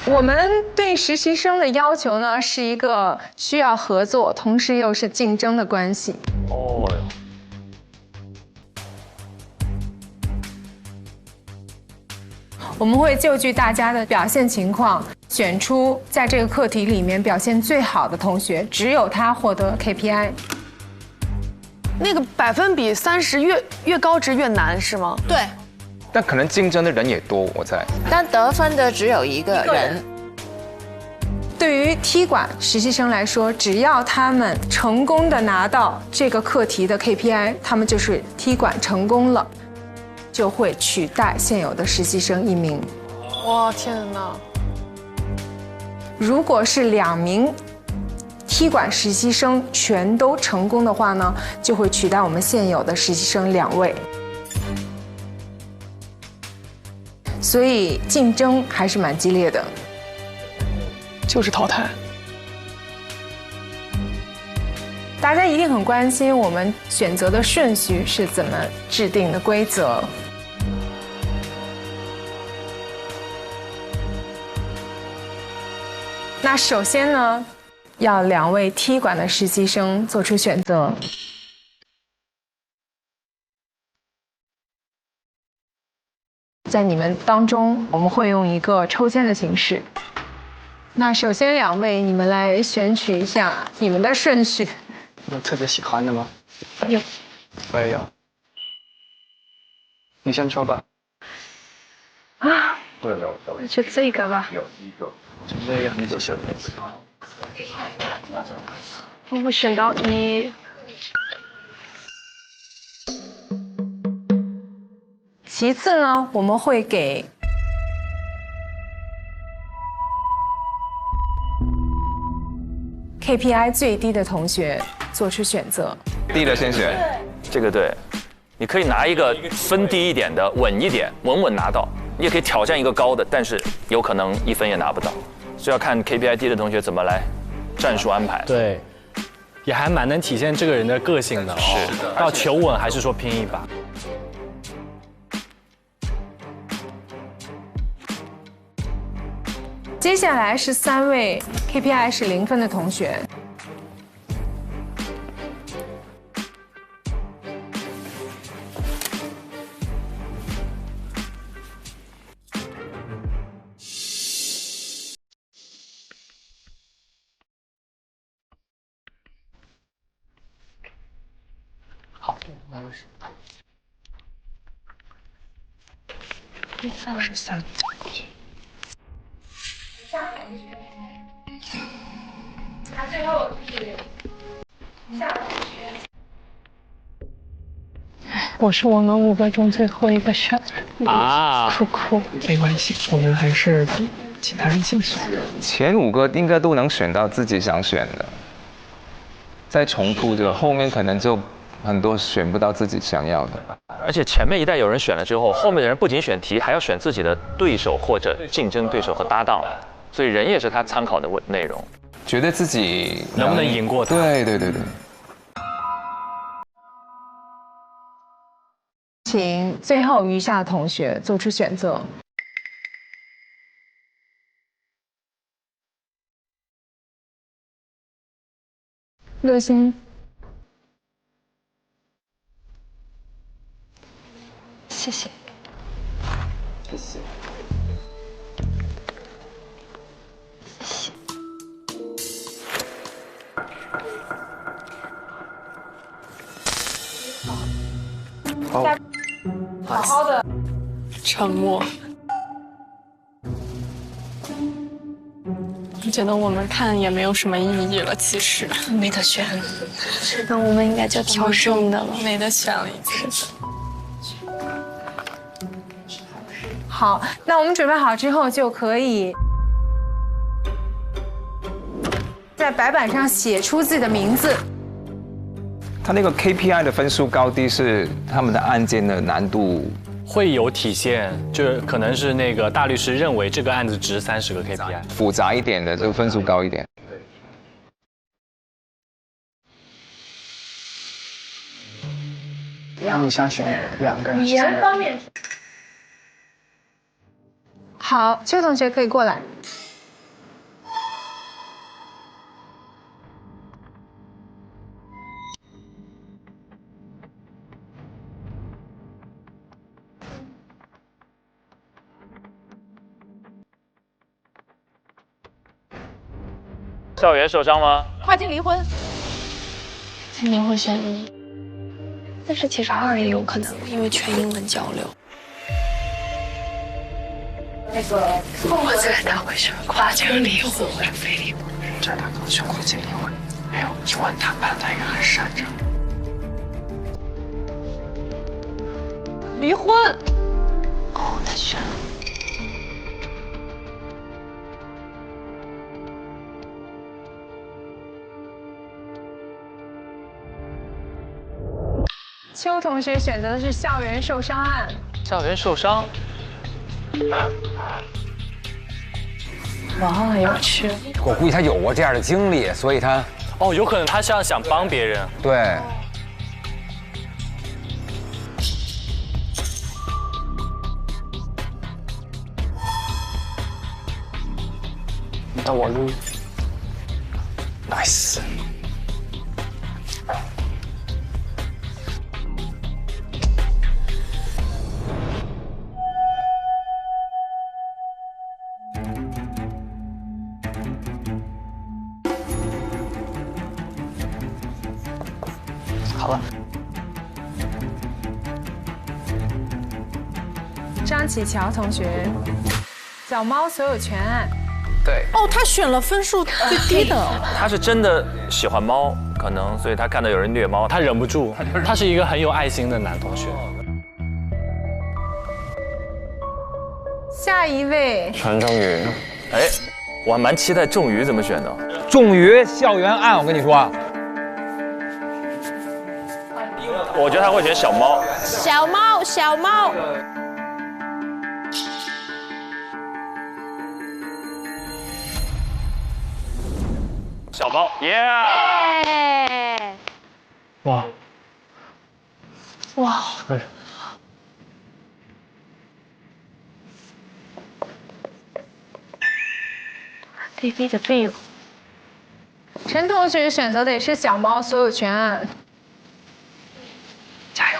我们对实习生的要求呢，是一个需要合作，同时又是竞争的关系。哦。我们会就据大家的表现情况，选出在这个课题里面表现最好的同学，只有他获得 KPI。那个百分比30越高值越难是吗？对。但可能竞争的人也多，我猜。但得分的只有一个人。对于踢馆实习生来说，只要他们成功的拿到这个课题的 KPI， 他们就是踢馆成功了，就会取代现有的实习生1名。哇，天哪！如果是2名踢馆实习生全都成功的话呢，就会取代我们现有的实习生2位。所以竞争还是蛮激烈的。就是淘汰。大家一定很关心我们选择的顺序是怎么制定的规则。那首先呢，要2位踢馆的实习生做出选择。在你们当中，我们会用一个抽签的形式。那首先2位，你们来选取一下你们的顺序。有特别喜欢的吗？有。我也有。你先抽吧。啊。我就这个吧。就这个，你就选。我选到1。其次呢，我们会给KPI 最低的同学做出选择。低的先选，这个对，你可以拿一个分低一点的，稳一点，稳拿到。你也可以挑战一个高的，但是有可能1分也拿不到，所以要看 KPI 低的同学怎么来战术安排。对，也还蛮能体现这个人的个性的。是的，要求稳还是说拼一把？接下来是3位 KPI 是0分的同学。好，那就是23。那最后是夏同学。我是我们5个中最后一个选啊，哭，没关系，我们还是比其他人先选。前5个应该都能选到自己想选的，再重复这个后面可能就很多选不到自己想要的。而且前面一旦有人选了之后，后面的人不仅选题，还要选自己的对手或者竞争对手和搭档，所以人也是他参考的内容。觉得自己能不能赢过他？对。请最后余下的同学做出选择。乐心。谢谢。谢谢。好好的。沉默。我觉得我们看也没有什么意义了，其实没得选，那我们应该就挑剩的了，没得选了已经。好，那我们准备好之后就可以在白板上写出自己的名字。他那个 KPI 的分数高低是他们的案件的难度会有体现，就可能是那个大律师认为这个案子值30个 KPI， 复杂一点的这个分数高一点。你想选2个？语言方面。好，邱同学可以过来。校园受伤吗？跨境离婚，肯定会选一，但是其实2也有可能，因为全英文交流。我觉得他会选跨境离婚或者非离婚。我觉得他可能选跨境离婚，还有英文谈判他应该很擅长。离婚。哦，他选了。邱同学选择的是校园受伤案。校园受伤。哇，很有趣。我估计他有过这样的经历，所以他哦，有可能他是要想帮别人。对。到我录。Nice。好了。张启乔同学，小猫所有权案。对。哦，他选了分数最低的。他是真的喜欢猫，可能所以他看到有人虐猫，他忍不住。他是一个很有爱心的男同学。下一位。陈仲宇。哎，我还蛮期待仲宇怎么选的。仲宇校园案，我跟你说。我觉得他会选小猫。小猫，小猫。小猫，耶！哇！哇！Baby 的背。陈同学选择的也是小猫所有权案。加油！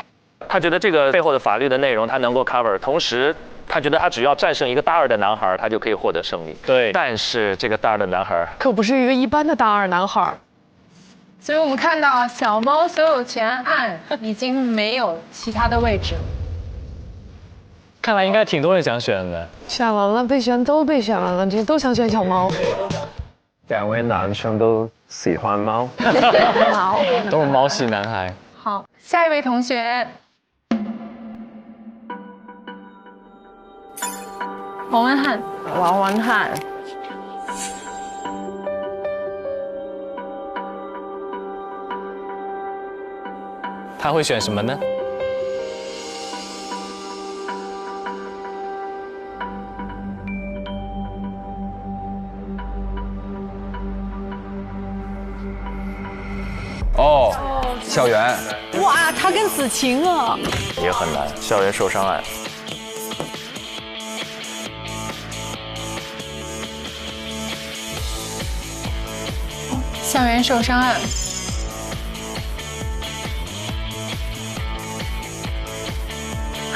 他觉得这个背后的法律的内容他能够 cover， 同时他觉得他只要战胜一个大二的男孩，他就可以获得胜利。对，但是这个大二的男孩可不是一个一般的大二男孩。所以我们看到小猫所有权案已经没有其他的位置了。看来应该挺多人想选的。选完了，被选都被选完了，这都想选小猫。2位男生都喜欢猫。猫都是猫系男孩。好，下一位同学。王文翰，王文翰。他会选什么呢？哦，校园。哇，他跟子晴啊。也很难，校园受伤案。校园受伤案。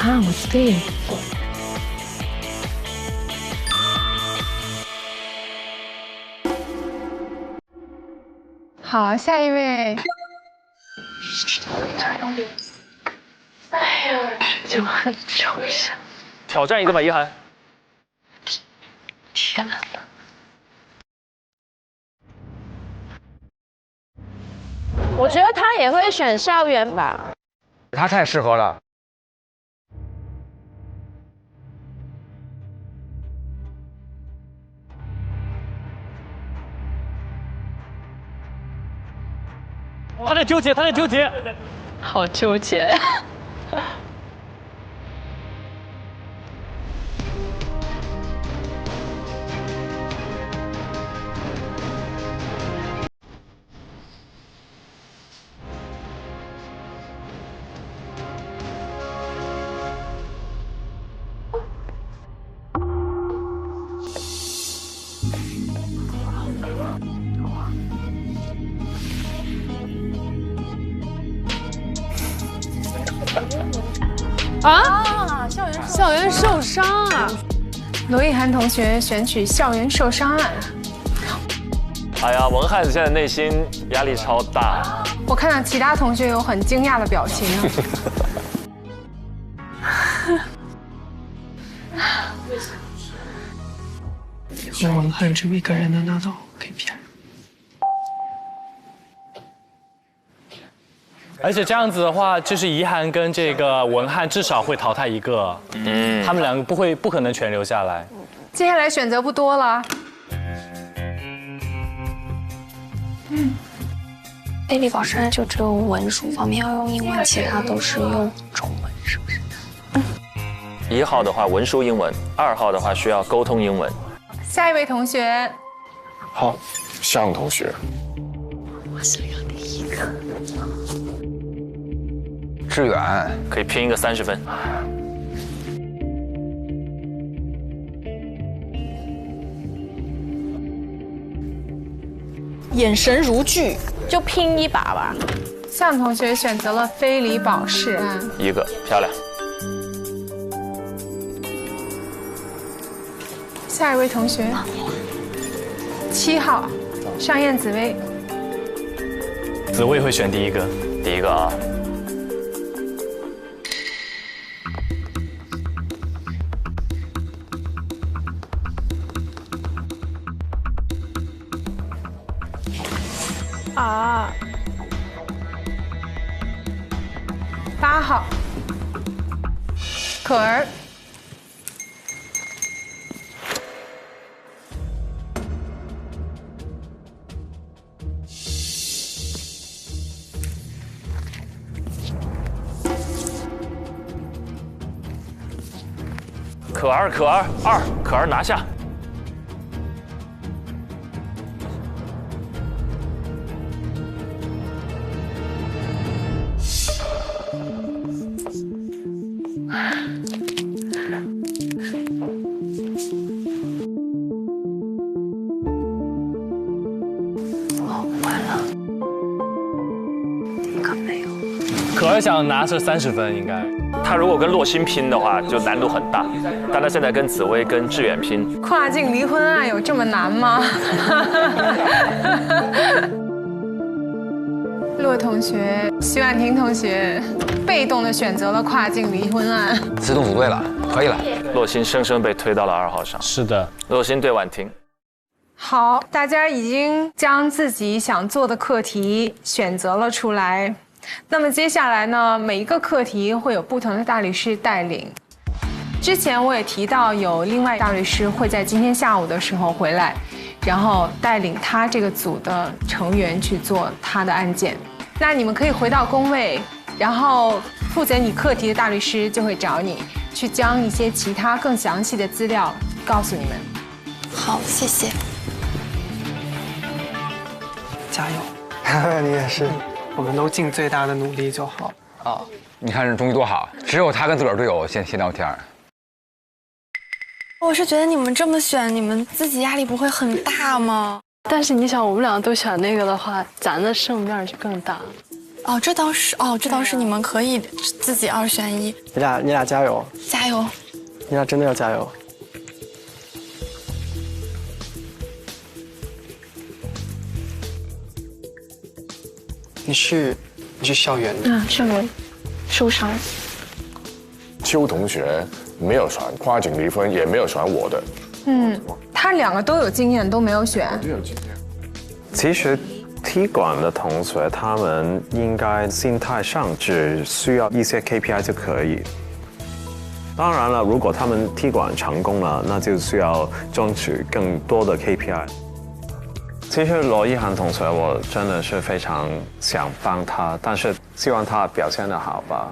啊，我是对。好，下一位。哎呀，就很抽象。挑战一个吧，一涵。天哪！我觉得他也会选校园吧。他太适合了。他在纠结，他在纠结，好纠结。啊！校园受伤啊！罗意涵同学选取校园受伤案。哎呀，文翰现在内心压力超大。我看到其他同学有很惊讶的表情呢。那文翰只有一个人能拿到 KPI。而且这样子的话，就是怡涵跟这个文翰至少会淘汰一个，他们两个不可能全留下来。接下来选择不多了。菲利堡山就只有文书方面要用英文，其他都是用中文，是不是？1号的话文书英文，2号的话需要沟通英文。下一位同学。好，向同学。我想要第一个。志远可以拼一个30分。眼神如炬，就拼一把吧。向同学选择了菲利堡市案，一个漂亮。下一位同学，7号上燕紫薇。紫薇会选第一个啊。8号可儿。可儿2，可儿拿下。可儿想拿是30分，应该。他如果跟洛欣拼的话，就难度很大。但他现在跟紫薇、跟志远拼，跨境离婚案有这么难吗？骆同学、徐婉婷同学被动的选择了跨境离婚案，自动组队了，可以了。洛欣生生被推到了2号上。是的，洛欣对婉婷。好，大家已经将自己想做的课题选择了出来。那么接下来呢，每一个课题会有不同的大律师带领。之前我也提到，有另外大律师会在今天下午的时候回来，然后带领他这个组的成员去做他的案件。那你们可以回到工位，然后负责你课题的大律师就会找你，去将一些其他更详细的资料告诉你们。好，谢谢。加油！你也是。我们都尽最大的努力就好。啊，你看这终于多好，只有他跟自个儿队友先聊天。我是觉得你们这么选，你们自己压力不会很大吗？但是你想，我们俩都选那个的话，咱的胜面就更大。哦，这倒是，你们可以自己2选1。你俩加油！加油！你俩真的要加油！你是校园的？校园受伤。邱同学没有选跨境离婚，也没有选我的。他2个都有经验，都没有选。都有经验。其实踢馆的同学，他们应该心态上只需要一些 KPI 就可以。当然了，如果他们踢馆成功了，那就需要争取更多的 KPI。其实罗一涵同学，我真的是非常想帮他，但是希望他表现得好吧。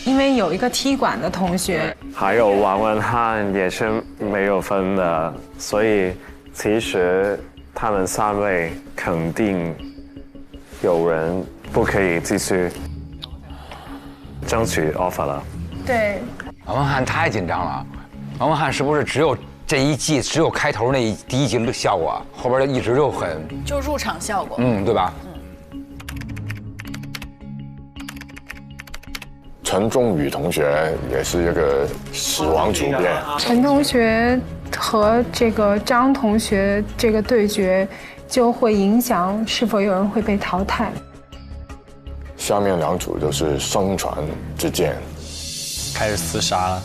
因为有一个踢馆的同学，还有王文翰也是没有分的，所以其实他们3位肯定有人不可以继续争取 offer 了。对，王文翰太紧张了，王文翰是不是只有这一季只有开头那第一集的效果，后边一直就很就入场效果，对吧？陈仲宇同学也是一个死亡主编。陈同学和这个张同学这个对决，就会影响是否有人会被淘汰。下面2组都是生存之间，开始厮杀了。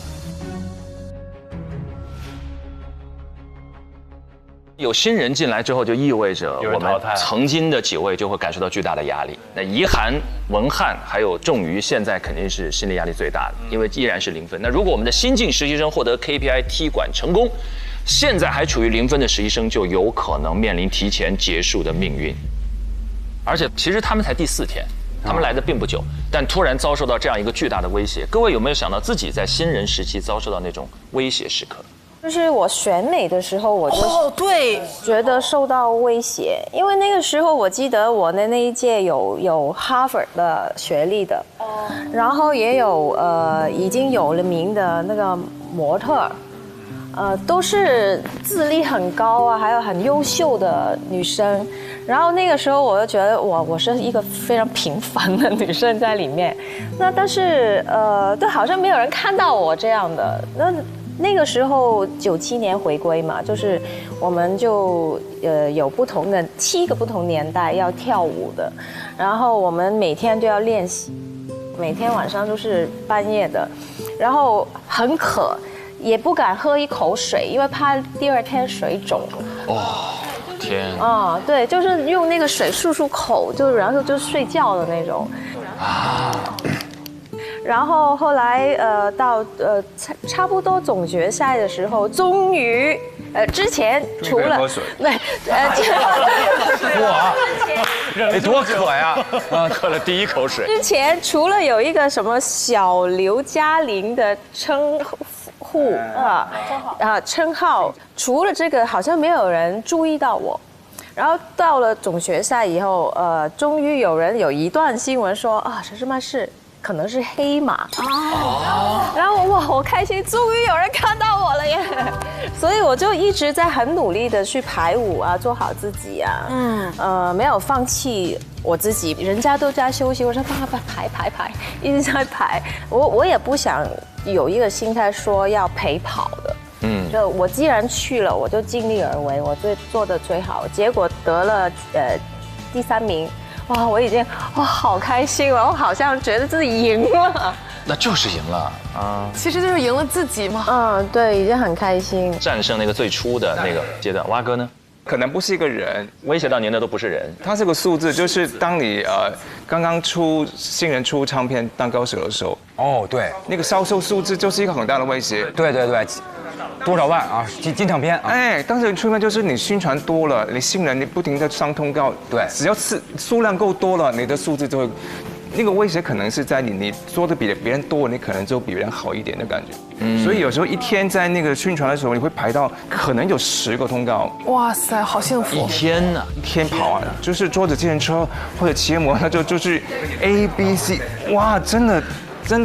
有新人进来之后，就意味着我们曾经的几位就会感受到巨大的压力。那怡涵、文翰还有仲瑜，现在肯定是心理压力最大的，因为依然是0分。那如果我们的新晋实习生获得 KPI 踢馆成功，现在还处于0分的实习生就有可能面临提前结束的命运。而且其实他们才第4天，他们来的并不久，但突然遭受到这样一个巨大的威胁。各位有没有想到自己在新人时期遭受到那种威胁时刻？就是我选美的时候，我就对觉得受到威胁，因为那个时候我记得我的那一届有哈佛的学历的，然后也有已经有了名的那个模特，都是资历很高啊，还有很优秀的女生。然后那个时候我就觉得我是一个非常平凡的女生在里面，那但是对，好像没有人看到我这样的。那个时候97年回归嘛，就是我们就有不同的7个不同年代要跳舞的，然后我们每天都要练习，每天晚上都是半夜的，然后很渴，也不敢喝一口水，因为怕第2天水肿。哦，天！啊，对，就是用那个水漱口，就然后就睡觉的那种。啊。然后后来到差不多总决赛的时候，终于之前除了对哇，你多渴呀！喝了第1口水。之前除了有一个什么小刘嘉玲的称号，除了这个好像没有人注意到我。然后到了总决赛以后，终于有一段新闻说啊，陈诗曼是。可能是黑马然后哇，我开心，终于有人看到我了耶！所以我就一直在很努力的去排舞啊，做好自己啊，没有放弃我自己。人家都在休息，我说排，一直在排。我也不想有一个心态说要陪跑的，就我既然去了，我就尽力而为，我做的最好。结果得了第3名。哇，我已经好开心了，我好像觉得自己赢了。那就是赢了啊！其实就是赢了自己嘛。对，已经很开心。战胜那个最初的那个阶段。蛙哥呢？可能不是一个人，威胁到您的都不是人，它是个数字，就是当你刚刚新人出唱片当歌手的时候，对，那个销售数字就是一个很大的威胁。对。多少万啊？金唱片啊！当时出片就是你宣传多了，你新人你不停的上通告，对，只要数量够多了，你的数字就会，那个威胁可能是在你做的比别人多，你可能就比别人好一点的感觉。所以有时候一天在那个宣传的时候，你会排到可能有10个通告。哇塞，好幸福！一天呢？一天跑啊，就是坐着自行车或者骑摩托就是 A、B、C， 哇，真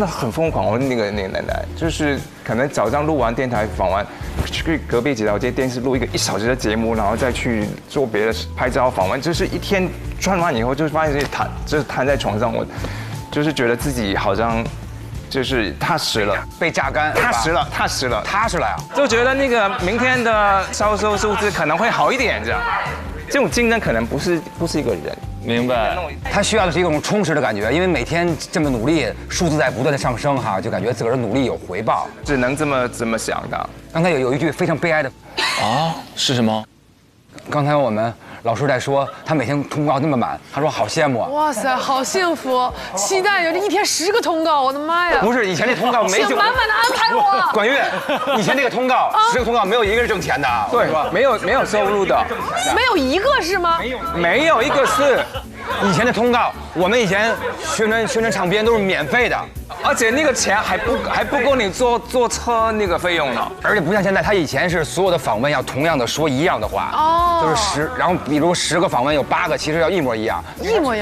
的很疯狂。我那个年代，就是可能早上录完电台访完，去隔壁几条街电视录一个1小时的节目，然后再去做别的拍照访问，就是一天转完以后，就发现自己瘫在床上，我就是觉得自己好像就是踏实了，被榨干，踏实了呀，就觉得那个明天的销售数字可能会好一点，这样。这种竞争可能不是一个人。明白，他需要的是一种充实的感觉，因为每天这么努力，数字在不断的上升哈，就感觉自个儿的努力有回报，只能这么想的。刚才有一句非常悲哀的是什么？刚才我们老师在说，他每天通告那么满，他说好羡慕啊！哇塞，好幸福，期待有这一天10个通告，我的妈呀！不是以前那通告没请满满的安排我。管乐，以前那个通告10个通告没有一个是挣钱的，对，没有收入的，没有一个是吗？没有一个是。以前的通告，我们以前宣传唱片都是免费的，而且那个钱还不够你坐车那个费用呢。而且不像现在，他以前是所有的访问要同样的说一样的话，就是然后比如10个访问有8个其实要一模一样，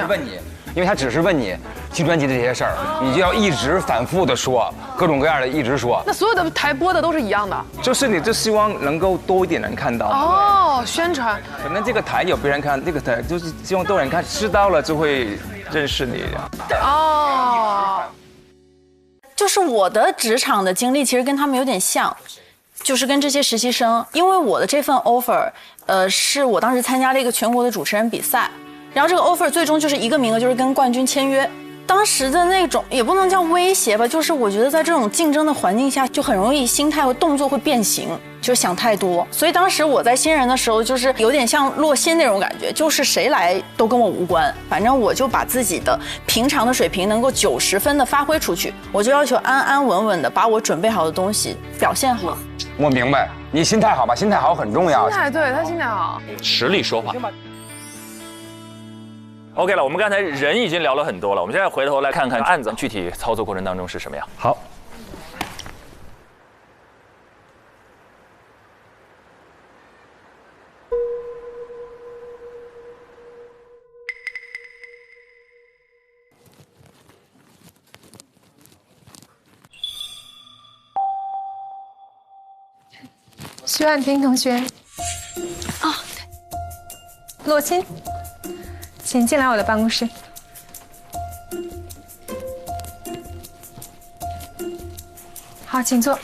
问你，因为他只是问你新专辑的这些事儿，你就要一直反复的说各种各样的一直说。那所有的台播的都是一样的，就是你就希望能够多一点人看到。宣传。可能这个台有别人看，这个台就是希望多人看，知道了就会认识你。就是我的职场的经历其实跟他们有点像。就是跟这些实习生，因为我的这份 offer，是我当时参加了一个全国的主持人比赛，然后这个 offer 最终就是一个名额，就是跟冠军签约。当时的那种也不能叫威胁吧，就是我觉得在这种竞争的环境下，就很容易心态和动作会变形，就想太多。所以当时我在新人的时候，就是有点像洛心那种感觉，就是谁来都跟我无关，反正我就把自己的平常的水平能够90分的发挥出去，我就要求安安稳稳的把我准备好的东西表现好。我明白，你心态好吧？心态好很重要。心态对，他心态好，实力说话。OK 了，我们刚才人已经聊了很多了，我们现在回头来看看案子具体操作过程当中是什么样。好。徐婉婷同学。哦，洛心。请进来我的办公室。好，请坐。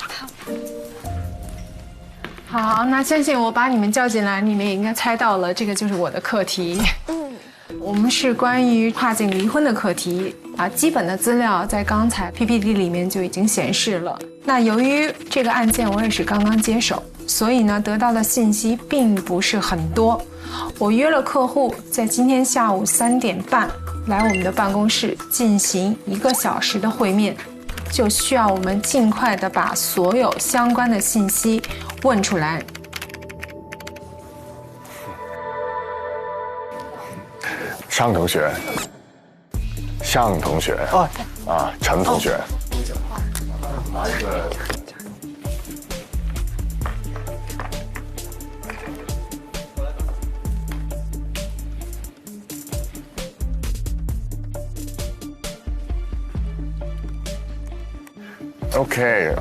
好，那相信我把你们叫进来，你们也应该猜到了，这个就是我的课题。我们是关于跨境离婚的课题啊，基本的资料在刚才 PPT 里面就已经显示了。那由于这个案件我也是刚刚接手，所以呢，得到的信息并不是很多。我约了客户在今天下午3点半来我们的办公室进行1个小时的会面，就需要我们尽快的把所有相关的信息问出来。尚同学，向同学，陈同学。OK，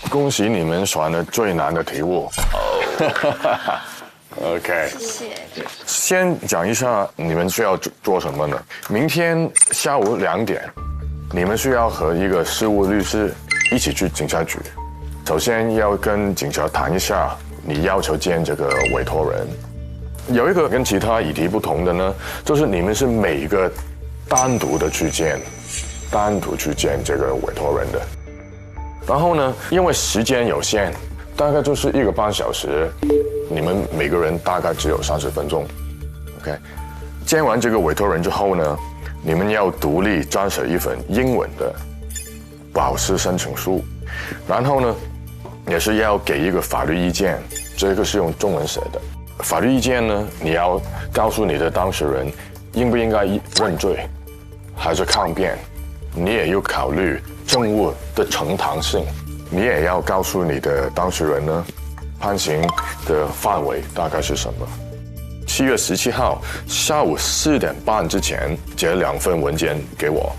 恭喜你们选了最难的题目。OK， 谢谢。先讲一下你们需要做什么呢？明天下午2点，你们需要和一个事务律师一起去警察局。首先要跟警察谈一下你要求见这个委托人。有一个跟其他议题不同的呢，就是你们是每一个单独去见这个委托人的。然后呢，因为时间有限，大概就是1个半小时，你们每个人大概只有30分钟。OK， 见完这个委托人之后呢，你们要独立撰写一份英文的保释申请书，然后呢，也是要给一个法律意见，这个是用中文写的。法律意见呢，你要告诉你的当事人应不应该认罪，还是抗辩，你也要考虑证物的呈堂性，你也要告诉你的当事人呢，判刑的范围大概是什么。7月17号下午4点半之前截2份文件给我。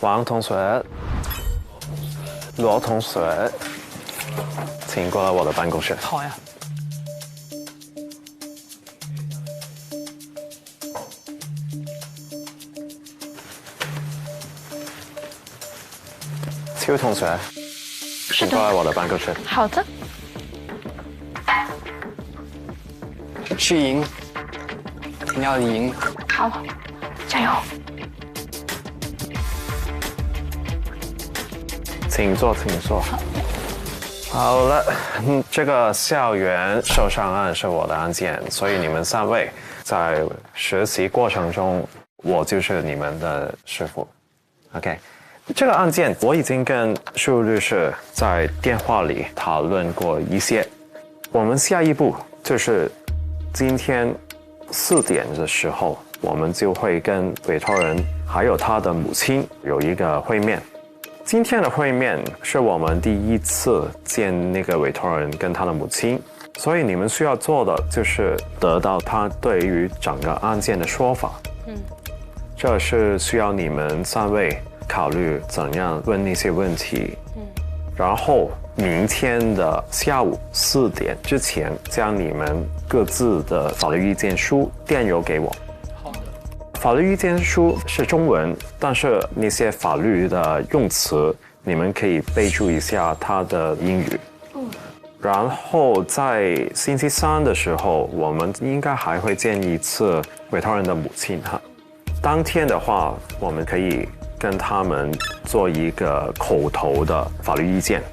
王同学，罗同学，请过来我的办公室。好呀。邱同学，请过来我的办公室。好的。去赢，你要赢。好，加油。请坐，请坐。好了，这个校园受伤案是我的案件，所以你们3位在实习过程中，我就是你们的师傅。OK， 这个案件我已经跟事务律师在电话里讨论过一些，我们下一步就是今天4点的时候，我们就会跟委托人还有他的母亲有一个会面。今天的会面是我们第1次见那个委托人跟他的母亲，所以你们需要做的就是得到他对于整个案件的说法。这是需要你们3位考虑怎样问那些问题。然后明天的下午4点之前，将你们各自的法律意见书电邮给我。好的。法律意见书是中文，但是那些法律的用词，你们可以备注一下它的英语。然后在星期3的时候，我们应该还会见一次委托人的母亲哈。当天的话，我们可以跟他们做一个口头的法律意见，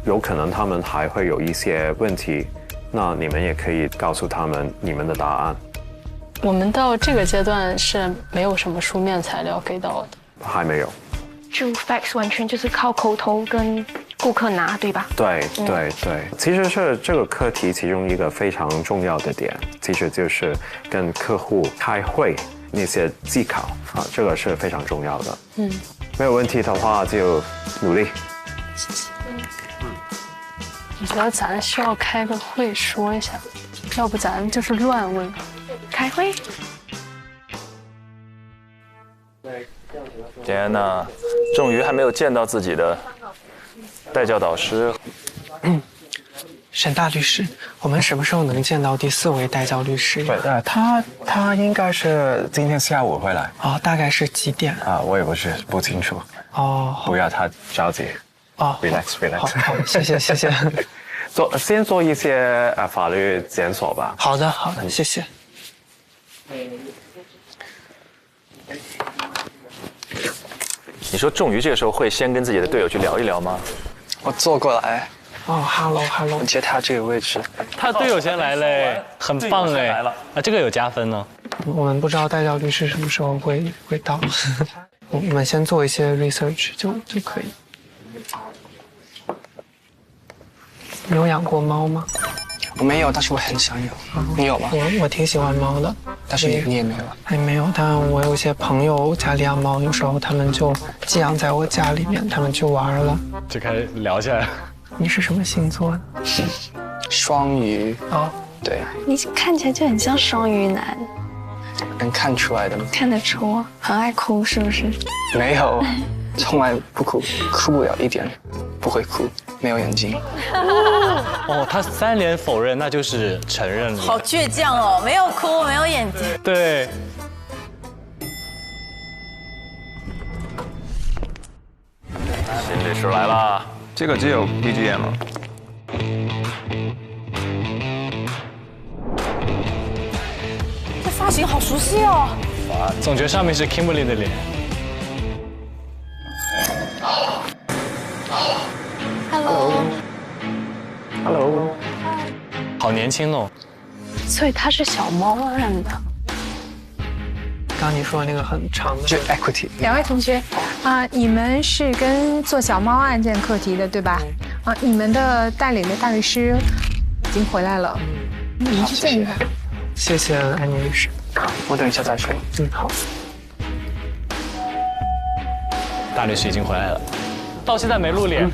有可能他们还会有一些问题，那你们也可以告诉他们你们的答案。我们到这个阶段是没有什么书面材料给到的，还没有。就 fax 完全就是靠口头跟顾客拿，对吧？对，其实是这个课题其中一个非常重要的点，其实就是跟客户开会那些技巧啊，这个是非常重要的。没有问题的话就努力。谢谢。我觉得咱需要开个会说一下，要不咱就是乱问。开会？天哪，仲瑜还没有见到自己的代教导师。沈大律师，我们什么时候能见到第4位代教律师？对，他应该是今天下午会来。哦，大概是几点？我也不清楚。哦，不要他着急。relax。好，谢谢。先做一些法律检索吧。好的，谢谢。你说仲瑜这个时候会先跟自己的队友去聊一聊吗？我坐过来。hello。我接他这个位置。他队友先来嘞，很棒哎。啊，这个有加分呢。我们不知道代教律师什么时候会到，我们先做一些 research 就可以。你有养过猫吗？我没有，但是我很想有。你有吗？我挺喜欢猫的。但是你也没有？还没有，但我有一些朋友家里养猫，有时候他们就寄养在我家里面，他们就玩了，就开始聊起来了。你是什么星座的？双鱼。哦，对。你看起来就很像双鱼男。能看出来的吗？看得出，很爱哭是不是？没有，从来不哭，哭不了一点，不会哭，没有眼睛。哦，他3连否认，那就是承认了。好倔强哦，没有哭，没有眼睛。对。新律师来了，这个只有 BGM 了。这发型好熟悉哦。总觉得上面是 Kimberly 的脸。Hello。好年轻哦。所以他是小猫认的。刚你说那个很长的，就 equity。2位同学你们是跟做小猫案件课题的对吧？你们的带领的大律师已经回来了，你们去见一下。谢谢安妮律师。我等一下再说。好。大律师已经回来了，到现在没露脸。